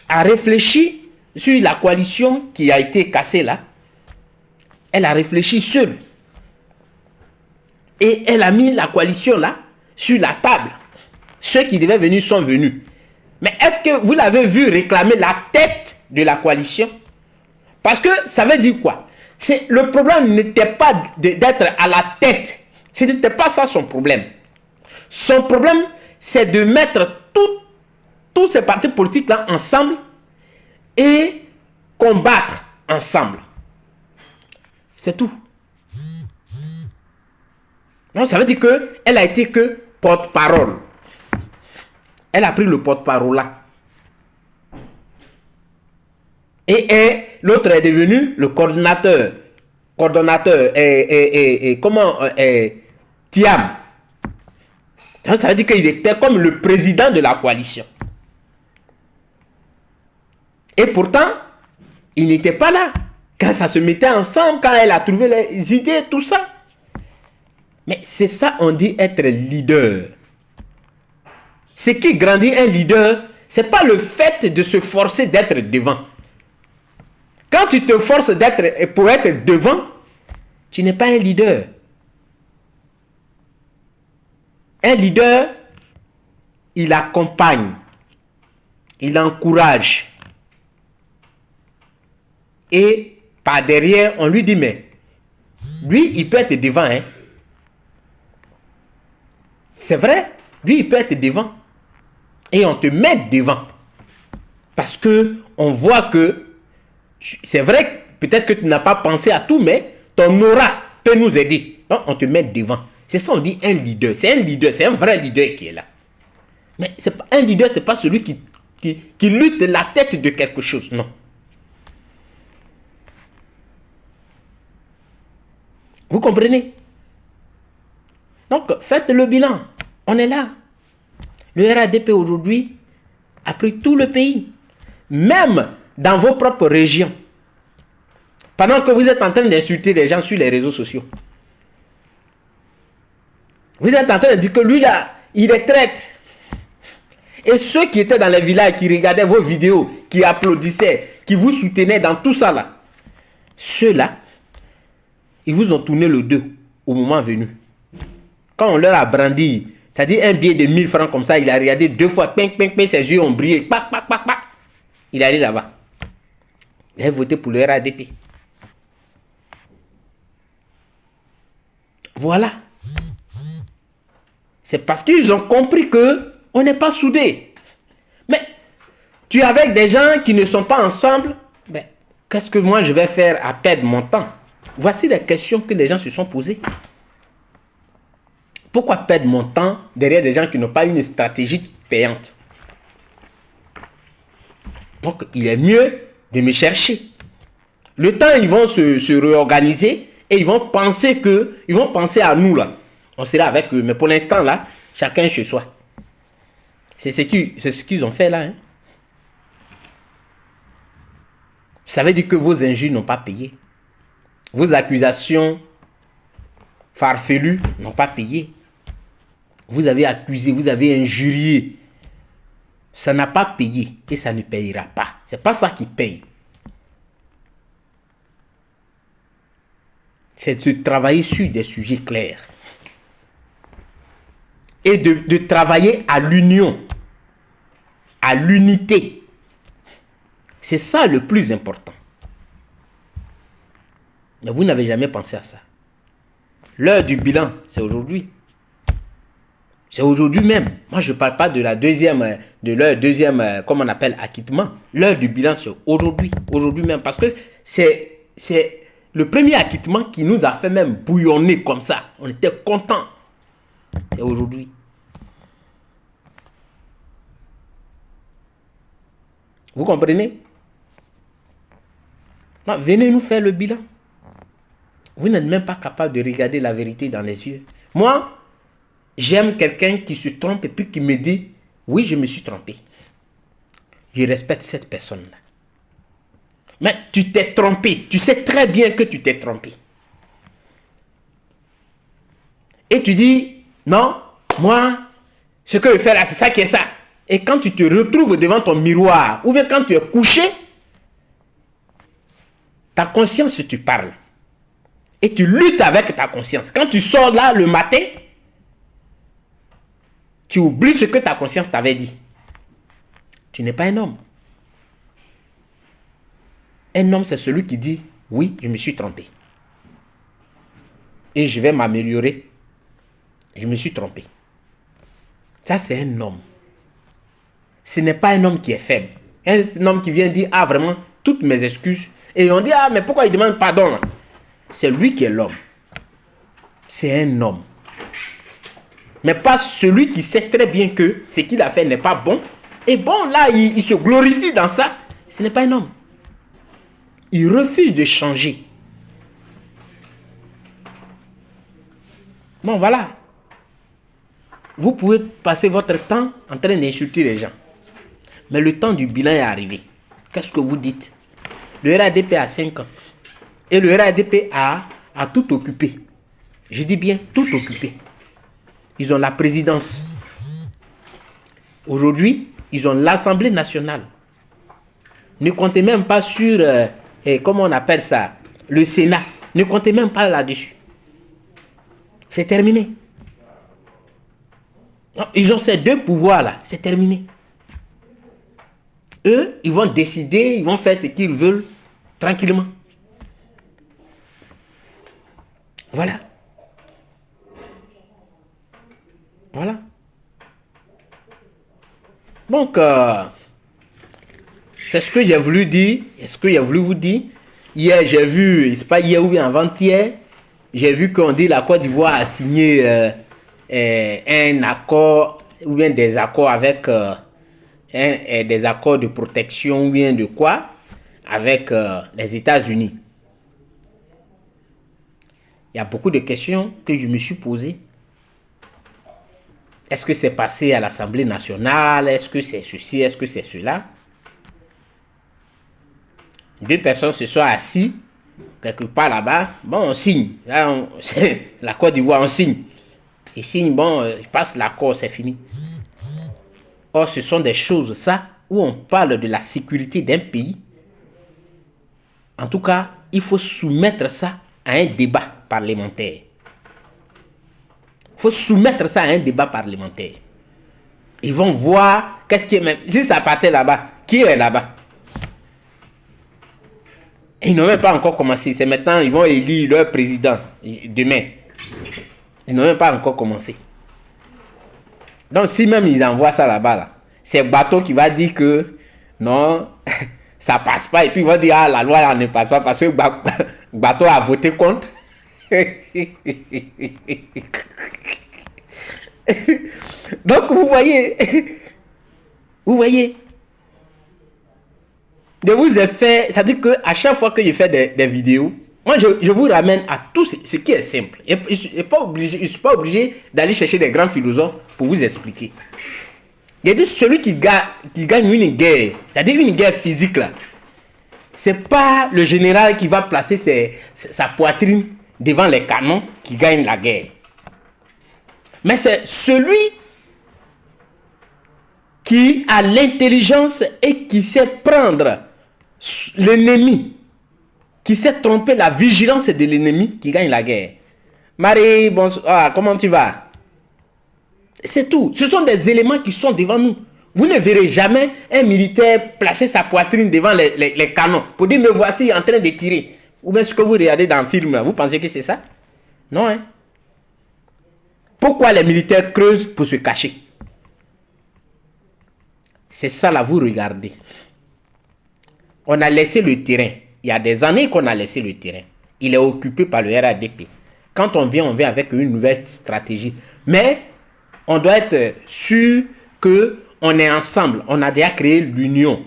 a réfléchi sur la coalition qui a été cassée là. Elle a réfléchi seule. Et elle a mis la coalition là, sur la table. Ceux qui devaient venir sont venus. Mais est-ce que vous l'avez vu réclamer la tête de la coalition? Parce que ça veut dire quoi? Le problème n'était pas d'être à la tête. Ce n'était pas ça son problème. Son problème, c'est de mettre tous ces partis politiques-là ensemble et combattre ensemble. C'est tout. Donc ça veut dire qu'elle a été que porte-parole. Elle a pris le porte-parole là. Et l'autre est devenu le coordonnateur. Thiam. Donc ça veut dire qu'il était comme le président de la coalition. Et pourtant, il n'était pas là. Quand ça se mettait ensemble, quand elle a trouvé les idées, tout ça. Mais c'est ça, on dit être leader. Ce qui grandit un leader, ce n'est pas le fait de se forcer d'être devant. Quand tu te forces pour être devant, tu n'es pas un leader. Un leader, il accompagne, il encourage. Et par derrière, on lui dit, mais lui, il peut être devant. Hein? C'est vrai, lui, il peut être devant. Et on te met devant. Parce que on voit que, c'est vrai, peut-être que tu n'as pas pensé à tout, mais ton aura peut nous aider. Donc, on te met devant. C'est ça, on dit un leader. C'est un leader, c'est un vrai leader qui est là. Mais un leader, ce n'est pas celui qui lutte de la tête de quelque chose, non. Vous comprenez? Donc, faites le bilan. On est là. Le RADP aujourd'hui a pris tout le pays. Même dans vos propres régions. Pendant que vous êtes en train d'insulter les gens sur les réseaux sociaux. Vous êtes en train de dire que lui là, il est traître. Et ceux qui étaient dans les villages, qui regardaient vos vidéos, qui applaudissaient, qui vous soutenaient dans tout ça là, ceux-là, ils vous ont tourné le dos au moment venu. Quand on leur a brandi, c'est-à-dire un billet de 1000 francs comme ça, il a regardé 2 fois, ping, ping, ping, ses yeux ont brillé, pac, pac, pac, pac. Il est allé là-bas. Il a voté pour le RADP. Voilà. C'est parce qu'ils ont compris qu'on n'est pas soudés. Mais tu es avec des gens qui ne sont pas ensemble, ben, qu'est-ce que moi je vais faire à perdre mon temps? Voici les questions que les gens se sont posées. Pourquoi perdre mon temps derrière des gens qui n'ont pas une stratégie payante? Donc, il est mieux de me chercher. Le temps, ils vont se réorganiser et ils vont penser à nous là. On sera avec eux. Mais pour l'instant là, chacun chez soi. C'est ce qu'ils ont fait là. Hein. Ça veut dire que vos injures n'ont pas payé. Vos accusations farfelues n'ont pas payé. Vous avez accusé, vous avez injurié. Ça n'a pas payé et ça ne payera pas. C'est pas ça qui paye. C'est de travailler sur des sujets clairs. Et de travailler à l'union, à l'unité. C'est ça le plus important. Mais vous n'avez jamais pensé à ça. L'heure du bilan, c'est aujourd'hui. C'est aujourd'hui même. Moi, je ne parle pas de leur deuxième, comment on appelle, acquittement. L'heure du bilan, c'est aujourd'hui. Aujourd'hui même. Parce que c'est le premier acquittement qui nous a fait même bouillonner comme ça. On était contents. C'est aujourd'hui. Vous comprenez? Non, venez nous faire le bilan. Vous n'êtes même pas capable de regarder la vérité dans les yeux. Moi, j'aime quelqu'un qui se trompe et puis qui me dit, oui, je me suis trompé. Je respecte cette personne-là. Mais tu t'es trompé. Tu sais très bien que tu t'es trompé. Et tu dis, non, moi, ce que je fais là, c'est ça qui est ça. Et quand tu te retrouves devant ton miroir, ou bien quand tu es couché, ta conscience te parle. Et tu luttes avec ta conscience. Quand tu sors là le matin, tu oublies ce que ta conscience t'avait dit. Tu n'es pas un homme. Un homme, c'est celui qui dit, oui, je me suis trompé. Et je vais m'améliorer. Je me suis trompé. Ça, c'est un homme. Ce n'est pas un homme qui est faible. Un homme qui vient dire, ah, vraiment, toutes mes excuses. Et on dit, ah, mais pourquoi il demande pardon là? C'est lui qui est l'homme. C'est un homme. Mais pas celui qui sait très bien que ce qu'il a fait n'est pas bon. Et bon, là, il se glorifie dans ça. Ce n'est pas un homme. Il refuse de changer. Bon, voilà. Vous pouvez passer votre temps en train d'insulter les gens. Mais le temps du bilan est arrivé. Qu'est-ce que vous dites? Le RADP a 5 ans. Et le RADP a tout occupé. Je dis bien tout occupé. Ils ont la présidence. Aujourd'hui, ils ont l'Assemblée nationale. Ne comptez même pas sur, comment on appelle ça, le Sénat. Ne comptez même pas là-dessus. C'est terminé. Non, ils ont ces deux pouvoirs-là. C'est terminé. Eux, ils vont décider, ils vont faire ce qu'ils veulent tranquillement. Voilà. Voilà. Donc, c'est ce que j'ai voulu dire. Et ce que j'ai voulu vous dire. Hier, j'ai vu, c'est pas hier ou bien avant-hier, j'ai vu qu'on dit la Côte d'Ivoire a signé un accord ou bien des accords avec des accords de protection ou bien de quoi avec les États-Unis. Il y a beaucoup de questions que je me suis posées. Est-ce que c'est passé à l'Assemblée nationale? Est-ce que c'est ceci? Est-ce que c'est cela? Deux personnes se sont assis quelque part là-bas. Bon, on signe. Là, la Côte d'Ivoire, on signe. Ils signent, bon, ils passent l'accord, c'est fini. Or, ce sont des choses, ça, où on parle de la sécurité d'un pays. En tout cas, il faut soumettre ça à un débat parlementaire. Il faut soumettre ça à un débat parlementaire. Ils vont voir qu'est-ce qui est même. Si ça partait là-bas, qui est là-bas? Ils n'ont même pas encore commencé. C'est maintenant, ils vont élire leur président demain. Ils n'ont même pas encore commencé. Donc, si même ils envoient ça là-bas, là, c'est Bateau qui va dire que non, ça passe pas. Et puis, ils vont dire, ah, la loi là, ne passe pas parce que Bateau a voté contre. Donc, vous voyez, de vous ai fait, c'est-à-dire qu'à chaque fois que je fais des vidéos, moi je vous ramène à tout ce qui est simple. Je ne suis pas obligé d'aller chercher des grands philosophes pour vous expliquer. Il dit celui qui gagne une guerre, c'est-à-dire une guerre physique là, c'est pas le général qui va placer sa poitrine devant les canons qui gagne la guerre. Mais c'est celui qui a l'intelligence et qui sait prendre l'ennemi, qui sait tromper la vigilance de l'ennemi qui gagne la guerre. Marie, bonsoir, comment tu vas? C'est tout. Ce sont des éléments qui sont devant nous. Vous ne verrez jamais un militaire placer sa poitrine devant les canons pour dire me voici en train de tirer. Ou bien ce que vous regardez dans le film, là, vous pensez que c'est ça? Non, hein? Pourquoi les militaires creusent pour se cacher? C'est ça là, vous regardez. On a laissé le terrain. Il y a des années qu'on a laissé le terrain. Il est occupé par le RADP. Quand on vient avec une nouvelle stratégie. Mais on doit être sûr qu'on est ensemble. On a déjà créé l'union.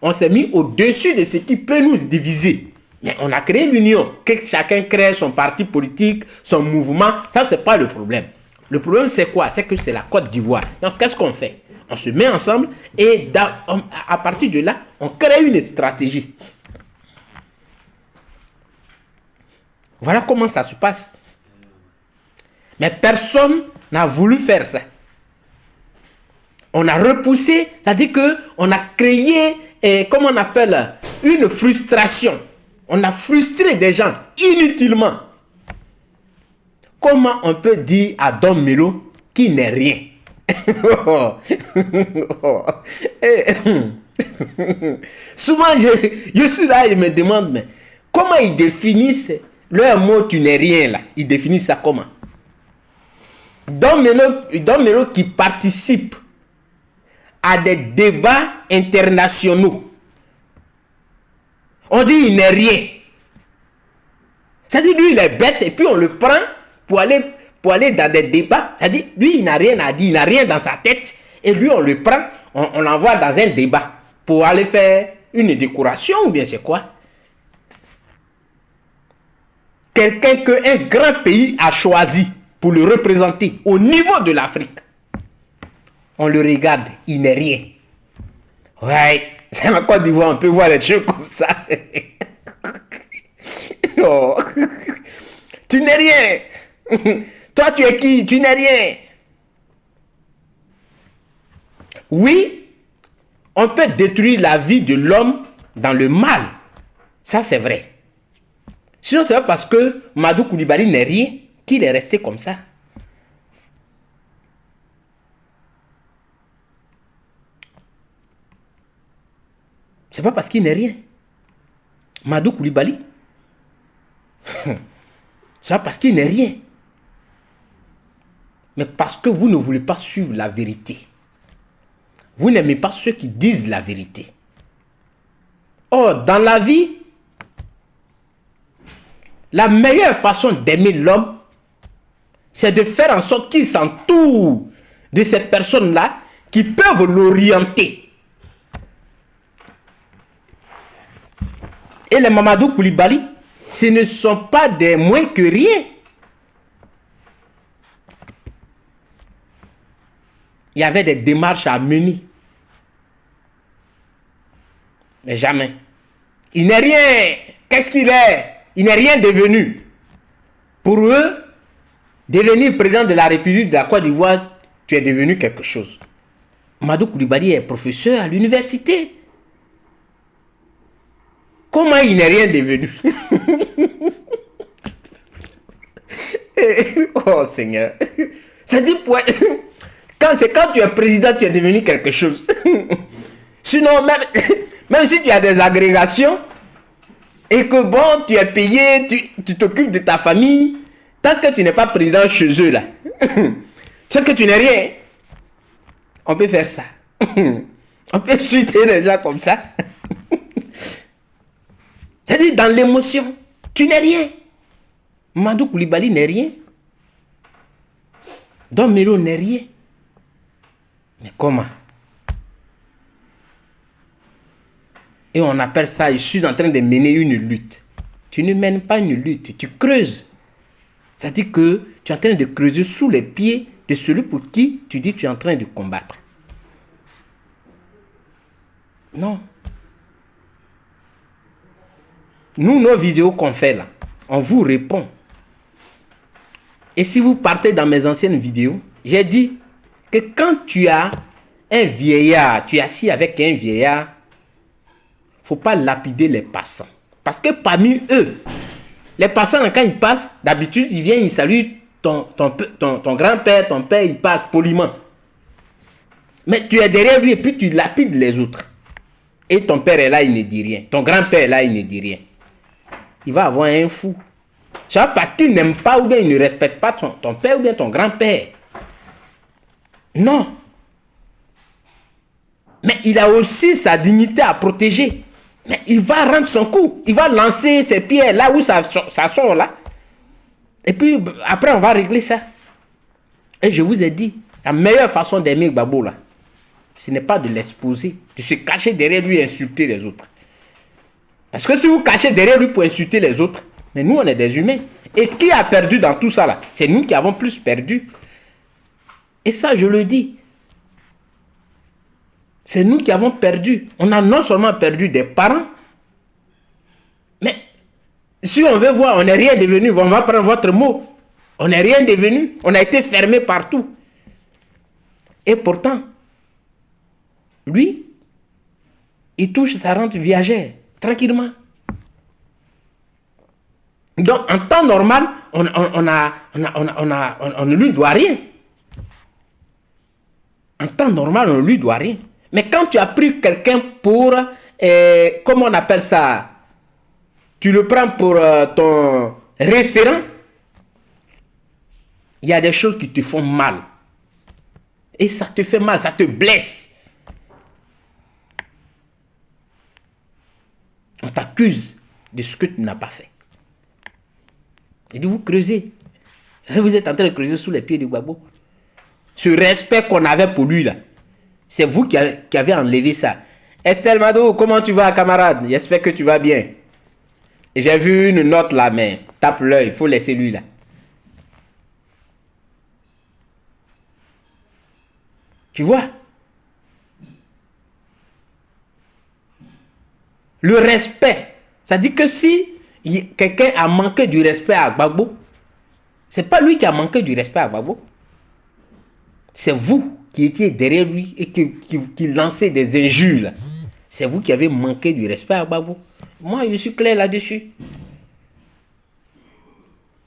On s'est mis au-dessus de ce qui peut nous diviser. Mais on a créé l'union. Que chacun crée son parti politique, son mouvement. Ça, ce n'est pas le problème. Le problème, c'est quoi? C'est que c'est la Côte d'Ivoire. Donc, qu'est-ce qu'on fait? On se met ensemble et à partir de là, on crée une stratégie. Voilà comment ça se passe. Mais personne n'a voulu faire ça. On a repoussé, c'est-à-dire qu'on a créé, comment on appelle, une frustration. On a frustré des gens inutilement. comment on peut dire à Don Melo qu'il n'est rien? Souvent, je suis là et me demande, mais comment ils définissent leur mot tu n'es rien là? Ils définissent ça comment? Don Melo qui participe à des débats internationaux. On dit il n'est rien. C'est-à-dire lui il est bête et puis on le prend pour aller dans des débats. C'est-à-dire lui il n'a rien à dire, il n'a rien dans sa tête. Et lui on le prend, on l'envoie dans un débat pour aller faire une décoration ou bien c'est quoi? Quelqu'un qu'un grand pays a choisi pour le représenter au niveau de l'Afrique. On le regarde, il n'est rien. Ouais, c'est en Côte d'Ivoire, on peut voir les choses comme ça. Oh. Tu n'es rien. Toi, tu es qui? Tu n'es rien. Oui, on peut détruire la vie de l'homme dans le mal. Ça, c'est vrai. Sinon, c'est pas parce que Madou Koulibaly n'est rien qu'il est resté comme ça. C'est pas parce qu'il n'est rien. Madou Koulibaly. C'est pas parce qu'il n'est rien. Mais parce que vous ne voulez pas suivre la vérité. Vous n'aimez pas ceux qui disent la vérité. Or, dans la vie, la meilleure façon d'aimer l'homme, c'est de faire en sorte qu'il s'entoure de ces personnes-là qui peuvent l'orienter. Et les Mamadou Koulibaly, ce ne sont pas des moins que rien. Il y avait des démarches à mener. Mais jamais. Il n'est rien. Qu'est-ce qu'il est? Il n'est rien devenu. Pour eux, devenir président de la République de la Côte d'Ivoire, tu es devenu quelque chose. Mamadou Koulibaly est professeur à l'université. Comment il n'est rien devenu? Oh Seigneur. Ça dit quand tu es président, tu es devenu quelque chose. Sinon, même si tu as des agrégations et que bon, tu es payé, tu t'occupes de ta famille, tant que tu n'es pas président chez eux là, c'est que tu n'es rien. On peut faire ça. On peut suiter les gens comme ça. C'est-à-dire dans l'émotion, tu n'es rien. Mamadou Koulibaly n'est rien. Don Melo n'est rien. Mais comment? Et on appelle ça, je suis en train de mener une lutte. Tu ne mènes pas une lutte, tu creuses. C'est-à-dire que tu es en train de creuser sous les pieds de celui pour qui tu dis que tu es en train de combattre. Non. Nous, nos vidéos qu'on fait là, on vous répond. Et si vous partez dans mes anciennes vidéos, j'ai dit que quand tu as un vieillard, tu es assis avec un vieillard, il ne faut pas lapider les passants. Parce que parmi eux, les passants, quand ils passent, d'habitude, ils viennent, ils saluent ton grand-père, ton père, il passe poliment. Mais tu es derrière lui et puis tu lapides les autres. Et ton père est là, il ne dit rien. Ton grand-père est là, il ne dit rien. Il va avoir un fou. C'est parce qu'il n'aime pas ou bien il ne respecte pas ton père ou bien ton grand-père. Non. Mais il a aussi sa dignité à protéger. Mais il va rendre son coup. Il va lancer ses pierres là où ça sort là. Et puis après on va régler ça. Et je vous ai dit, la meilleure façon d'aimer Gbagbo là, ce n'est pas de l'exposer, de se cacher derrière lui et insulter les autres. Parce que si vous cachez derrière lui pour insulter les autres, mais nous on est des humains. Et qui a perdu dans tout ça là? C'est nous qui avons plus perdu. Et ça je le dis. C'est nous qui avons perdu. On a non seulement perdu des parents, mais si on veut voir, on n'est rien devenu. On va prendre votre mot. On n'est rien devenu. On a été fermé partout. Et pourtant, lui, il touche sa rente viagère, tranquillement. Donc, en temps normal, on ne lui doit rien. En temps normal, on ne lui doit rien. Mais quand tu as pris quelqu'un pour, comment on appelle ça? Tu le prends pour ton référent, il y a des choses qui te font mal. Et ça te fait mal, ça te blesse. On t'accuse de ce que tu n'as pas fait. Et de vous creuser. Vous êtes en train de creuser sous les pieds du Gbagbo. Ce respect qu'on avait pour lui là, c'est vous qui avez enlevé ça. Estelle Mado, comment tu vas, camarade? J'espère que tu vas bien. J'ai vu une note là, mais tape l'œil, il faut laisser lui là. Tu vois? Le respect. Ça dit que si quelqu'un a manqué du respect à Gbagbo, c'est pas lui qui a manqué du respect à Gbagbo. C'est vous qui étiez derrière lui et qui lancez des injures. C'est vous qui avez manqué du respect à Gbagbo. Moi, je suis clair là-dessus.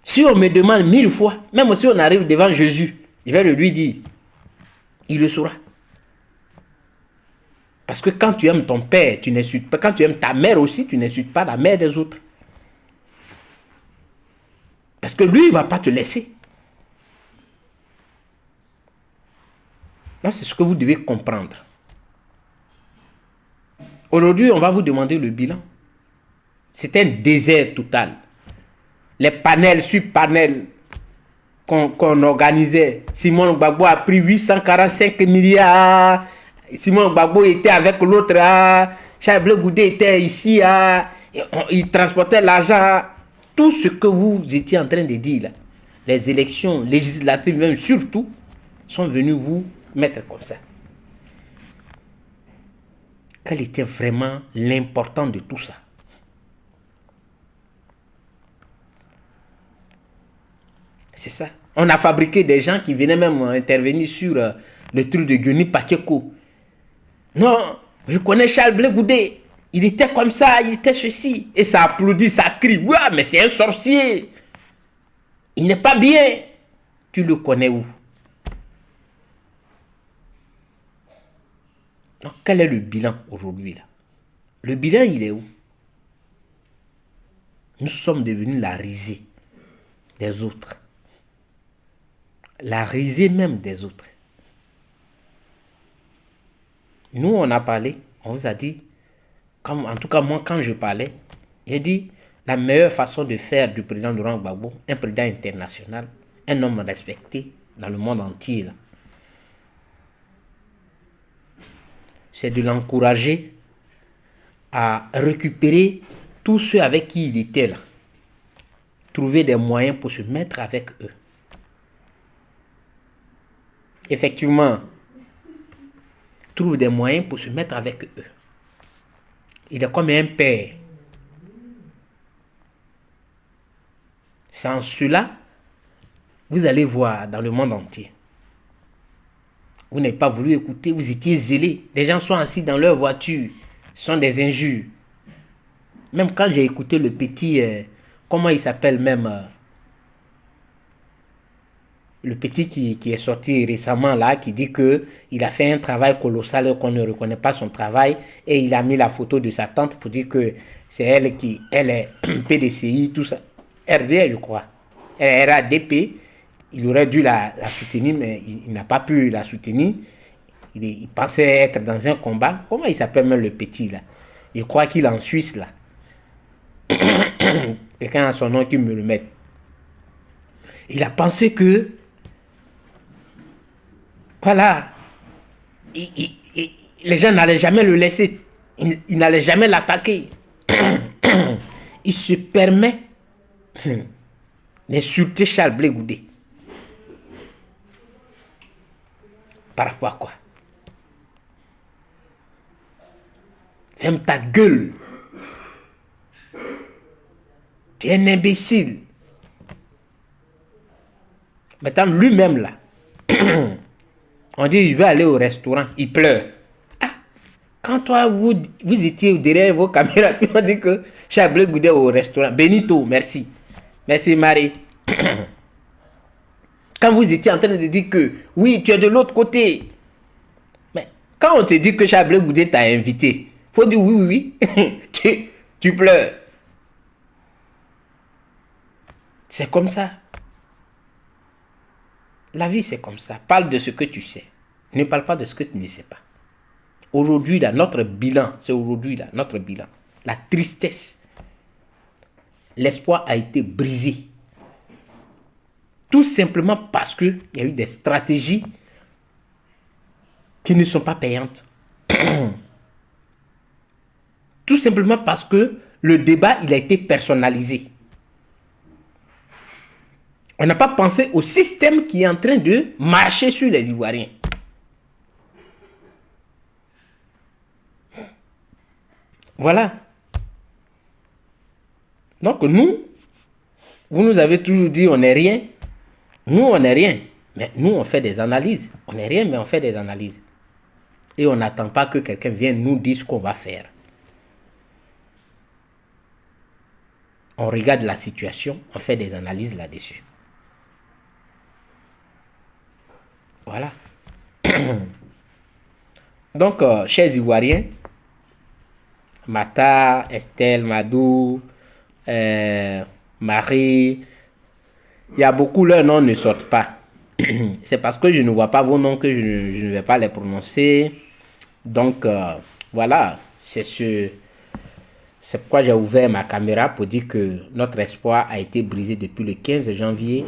Si on me demande 1000 fois, même si on arrive devant Jésus, je vais le lui dire. Il le saura. Parce que quand tu aimes ton père, tu n'insultes pas. Quand tu aimes ta mère aussi, tu n'insultes pas la mère des autres. Parce que lui, il ne va pas te laisser. Là, c'est ce que vous devez comprendre. Aujourd'hui, on va vous demander le bilan. C'est un désert total. Les panels sur panels qu'on organisait. Simon Gbagbo a pris 845 milliards. Simon Gbagbo était avec l'autre. Charles Blé Goudé était ici. Il transportait l'argent. Tout ce que vous étiez en train de dire, là, les élections législatives, même surtout, sont venus vous mettre comme ça. Quel était vraiment l'important de tout ça? C'est ça. On a fabriqué des gens qui venaient même intervenir sur le truc de Guéni Pacheco. Non, je connais Charles Blé Goudé. Il était comme ça, il était ceci. Et ça applaudit, ça crie. Ouais, mais c'est un sorcier. Il n'est pas bien. Tu le connais où? Donc, quel est le bilan aujourd'hui là? Le bilan, il est où? Nous sommes devenus la risée des autres. La risée même des autres. Nous, on a parlé, on vous a dit, en tout cas moi, quand je parlais, j'ai dit, la meilleure façon de faire du président Laurent Gbagbo un président international, un homme respecté dans le monde entier, c'est de l'encourager à récupérer tous ceux avec qui il était là. Trouver des moyens pour se mettre avec eux. Effectivement, trouve des moyens pour se mettre avec eux. Il est comme un père. Sans cela, vous allez voir dans le monde entier. Vous n'avez pas voulu écouter, vous étiez zélés. Les gens sont assis dans leur voiture, ce sont des injures. Même quand j'ai écouté le petit, comment il s'appelle même, le petit qui est sorti récemment là, qui dit qu'il a fait un travail colossal et qu'on ne reconnaît pas son travail. Et il a mis la photo de sa tante pour dire que c'est elle est PDCI, tout ça. RDR, je crois. RADP, il aurait dû la soutenir, mais il n'a pas pu la soutenir. Il pensait être dans un combat. Comment il s'appelle même le petit là? Je crois qu'il est en Suisse là. Quelqu'un a son nom qui me le met. Il a pensé que voilà, les gens n'allaient jamais le laisser, ils n'allaient jamais l'attaquer. Il se permet d'insulter Charles Blé Goudé. Par rapport à quoi? Ferme ta gueule. Tu es un imbécile. Maintenant, lui-même là, on dit il veut aller au restaurant, il pleure. Ah, quand toi, vous étiez derrière vos caméras, puis on dit que Charles Blé Goudé au restaurant. Benito, merci. Merci Marie. Quand vous étiez en train de dire que oui, tu es de l'autre côté. Mais quand on te dit que Chablé Goudé t'a invité, faut dire oui, oui, oui. tu pleures. C'est comme ça. La vie, c'est comme ça. Parle de ce que tu sais. Ne parle pas de ce que tu ne sais pas. Aujourd'hui, là, notre bilan, c'est aujourd'hui, là, notre bilan. La tristesse. L'espoir a été brisé. Tout simplement parce qu'il y a eu des stratégies qui ne sont pas payantes. Tout simplement parce que le débat, il a été personnalisé. On n'a pas pensé au système qui est en train de marcher sur les Ivoiriens. Voilà. Donc nous, vous nous avez toujours dit on n'est rien. Nous, on n'est rien. Mais nous, on fait des analyses. On n'est rien, mais on fait des analyses. Et on n'attend pas que quelqu'un vienne nous dire ce qu'on va faire. On regarde la situation, on fait des analyses là-dessus. Voilà. Donc, chers Ivoiriens, Mata, Estelle, Madou, Marie, il y a beaucoup, leurs noms ne sortent pas. C'est parce que je ne vois pas vos noms que je ne vais pas les prononcer. Donc, voilà, c'est pourquoi j'ai ouvert ma caméra pour dire que notre espoir a été brisé depuis le 15 janvier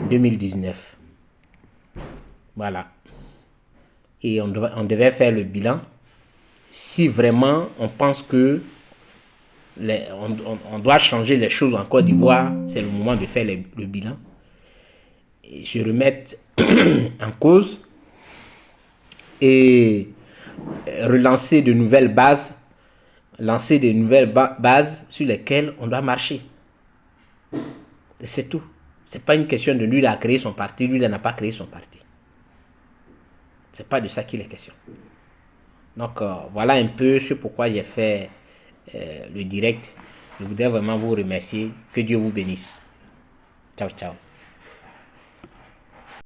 2019. Voilà. Et on devait faire le bilan. Si vraiment on pense que on doit changer les choses en Côte d'Ivoire, c'est le moment de faire le bilan. Et se remettre en cause et relancer de nouvelles bases, lancer de nouvelles bases sur lesquelles on doit marcher. Et c'est tout. C'est pas une question de lui, il a créé son parti, lui, il n'a pas créé son parti. C'est pas de ça qu'il est question. Donc, voilà un peu ce pourquoi j'ai fait le direct. Je voudrais vraiment vous remercier. Que Dieu vous bénisse. Ciao, ciao.